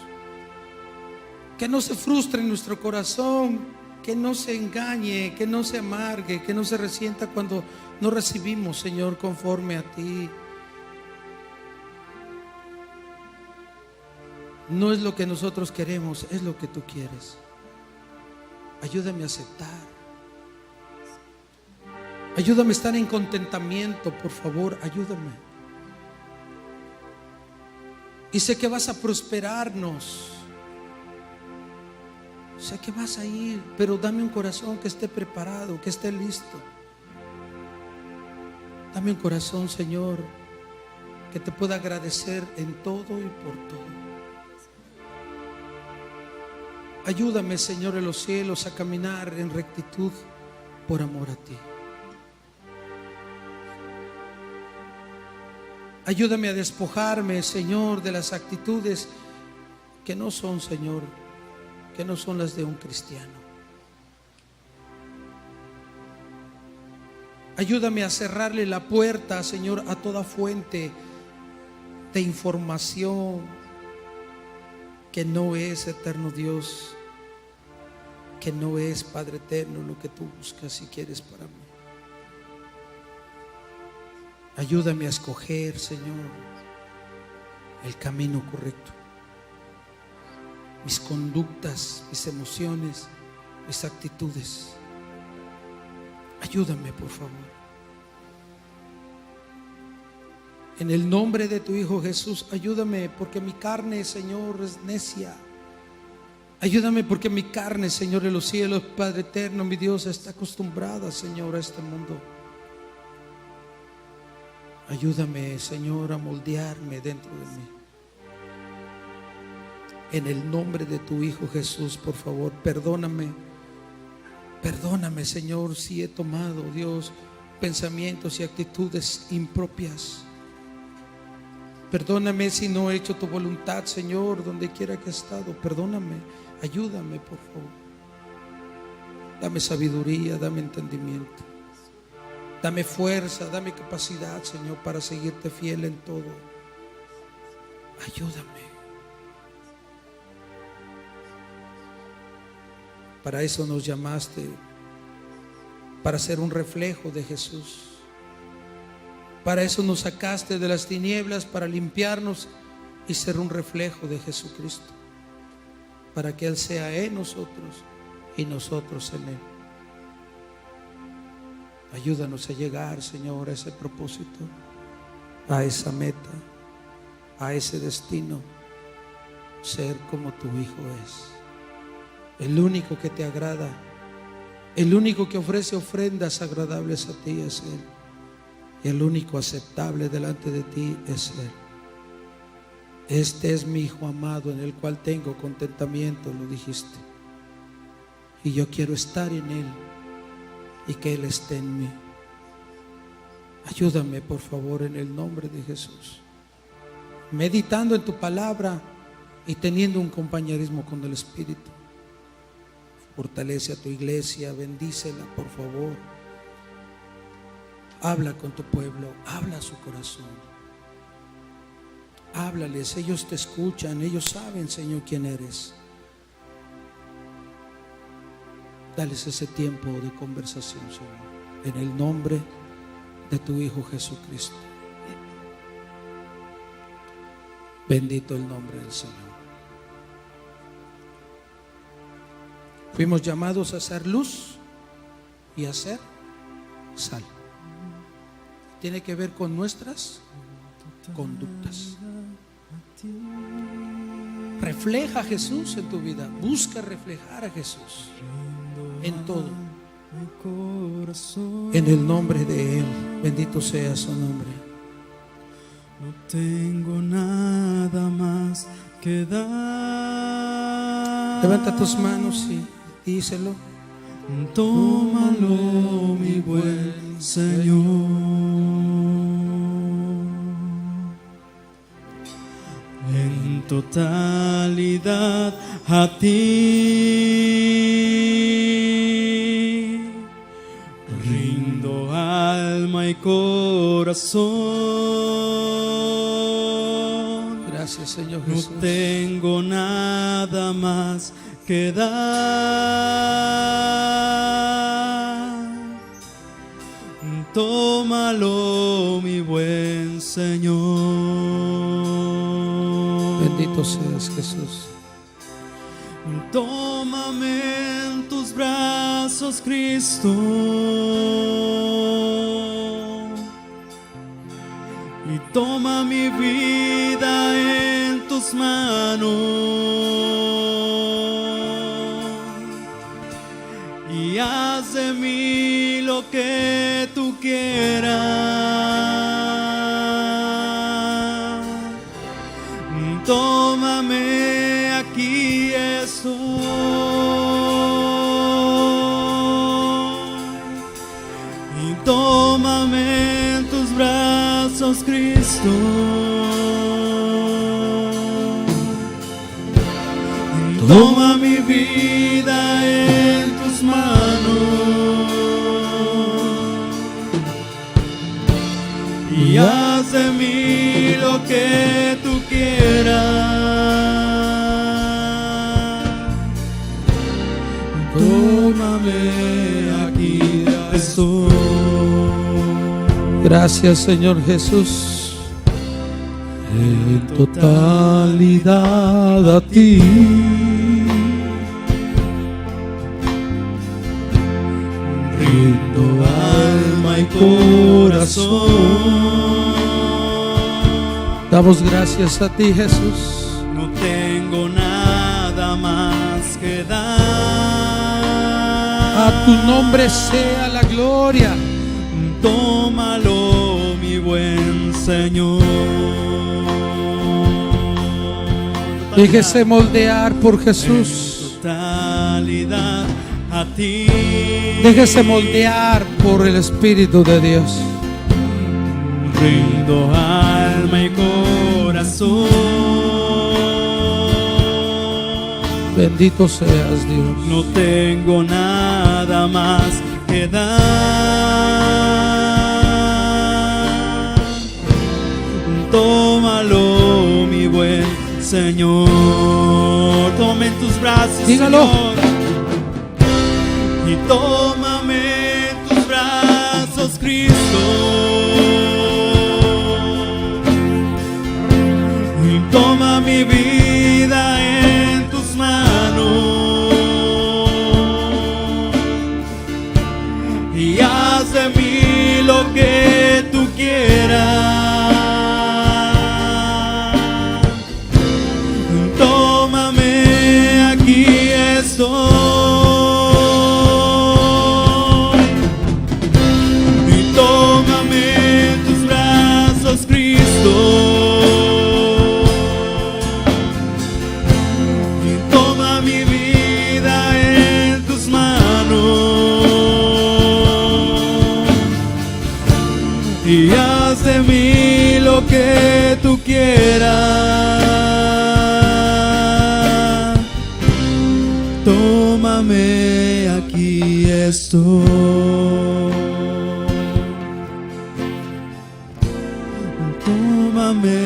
Speaker 1: Que no se frustre en nuestro corazón, que no se engañe, que no se amargue, que no se resienta cuando no recibimos, Señor, conforme a ti. No es lo que nosotros queremos, es lo que tú quieres. Ayúdame a aceptar. Ayúdame a estar en contentamiento, por favor, ayúdame. Y sé que vas a prosperarnos. Sé que vas a ir, pero dame un corazón que esté preparado, que esté listo. Dame un corazón, Señor, que te pueda agradecer en todo y por todo. Ayúdame, Señor, en los cielos a caminar en rectitud por amor a ti. Ayúdame a despojarme, Señor, de las actitudes que no son, Señor, que no son las de un cristiano. Ayúdame a cerrarle la puerta, Señor, a toda fuente de información que no es, eterno Dios, que no es, Padre eterno, lo que tú buscas y quieres para mí. Ayúdame a escoger, Señor, el camino correcto. Mis conductas, mis emociones, mis actitudes. Ayúdame, por favor. En el nombre de tu Hijo Jesús, ayúdame porque mi carne, Señor, es necia. Ayúdame porque mi carne, Señor, de los cielos, Padre eterno, mi Dios, está acostumbrada, Señor, a este mundo. Ayúdame, Señor, a moldearme dentro de mí. En el nombre de tu Hijo Jesús, por favor, perdóname. Perdóname, Señor, si he tomado, Dios, pensamientos y actitudes impropias. Perdóname si no he hecho tu voluntad, Señor, donde quiera que he estado. Perdóname, ayúdame, por favor. Dame sabiduría, dame entendimiento. Dame fuerza, dame capacidad, Señor, para seguirte fiel en todo. Ayúdame. Para eso nos llamaste, para ser un reflejo de Jesús. Para eso nos sacaste de las tinieblas, para limpiarnos y ser un reflejo de Jesucristo. Para que Él sea en nosotros y nosotros en Él. Ayúdanos a llegar, Señor, a ese propósito, a esa meta, a ese destino. Ser como tu Hijo es. El único que te agrada, el único que ofrece ofrendas agradables a ti es Él. Y el único aceptable delante de ti es Él. Este es mi Hijo amado en el cual tengo contentamiento, lo dijiste. Y yo quiero estar en Él y que Él esté en mí. Ayúdame, por favor, en el nombre de Jesús. Meditando en tu palabra y teniendo un compañerismo con el Espíritu. Fortalece a tu iglesia, bendícela, por favor. Habla con tu pueblo, habla a su corazón. Háblales, ellos te escuchan, ellos saben, Señor, quién eres. Dales ese tiempo de conversación, Señor, en el nombre de tu Hijo Jesucristo. Bendito el nombre del Señor. Fuimos llamados a ser luz y a ser sal. Tiene que ver con nuestras conductas. Refleja a Jesús en tu vida. Busca reflejar a Jesús en todo. En el nombre de Él. Bendito sea su nombre.
Speaker 2: No tengo nada más que dar.
Speaker 1: Levanta tus manos y díselo.
Speaker 2: tómalo, mi buen Señor. En totalidad a ti rindo alma y corazón.
Speaker 1: Gracias, Señor
Speaker 2: No
Speaker 1: Jesús.
Speaker 2: tengo nada más que dar. Tómalo, mi buen Señor.
Speaker 1: Bendito seas, Jesús.
Speaker 2: Tómame en tus brazos, Cristo, y toma mi vida en tus manos, y haz de mí lo que tú quieras. Tómame, aquí estoy, y tómame en tus brazos, Cristo. Toma mi vida en tus manos, y haz de mí lo que tú quieras. Tómame, aquí estoy.
Speaker 1: Gracias, Señor Jesús. En totalidad a ti
Speaker 2: rindo alma y corazón.
Speaker 1: damos gracias a ti, Jesús.
Speaker 2: No tengo nada más que dar.
Speaker 1: A tu nombre sea la gloria.
Speaker 2: Tómalo, mi buen Señor.
Speaker 1: Déjese moldear por Jesús.
Speaker 2: En totalidad a ti.
Speaker 1: Déjese moldear por el Espíritu de Dios.
Speaker 2: Rindo alma y corazón.
Speaker 1: Bendito seas, Dios.
Speaker 2: No tengo nada más que dar. Tómalo, mi buen Señor. Toma en tus brazos,
Speaker 1: Dígalo.
Speaker 2: Señor, y tómame en tus brazos, Cristo, y toma mi vida en tus manos, y haz de mí lo que tú quieras. Tómame, aquí estoy, y tómame en tus brazos, Cristo, y toma mi vida en tus manos, y haz de mí lo que tú quieras. Tómame, aquí estoy. Tómame,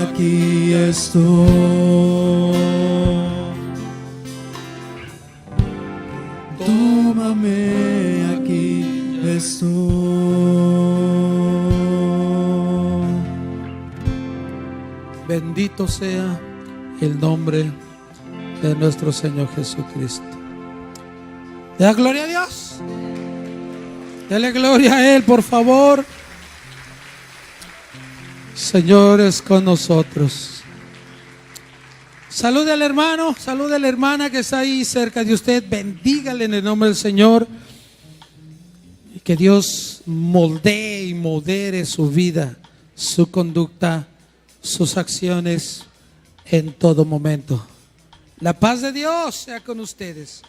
Speaker 2: aquí estoy. Tómame, aquí estoy.
Speaker 1: Bendito sea el nombre de nuestro Señor Jesucristo. Da gloria a Dios. Dele gloria a Él, por favor. Señor es con nosotros. Salude al hermano, salude a la hermana que está ahí cerca de usted. Bendígale en el nombre del Señor. Y que Dios moldee y modere su vida, su conducta, sus acciones en todo momento. La paz de Dios sea con ustedes.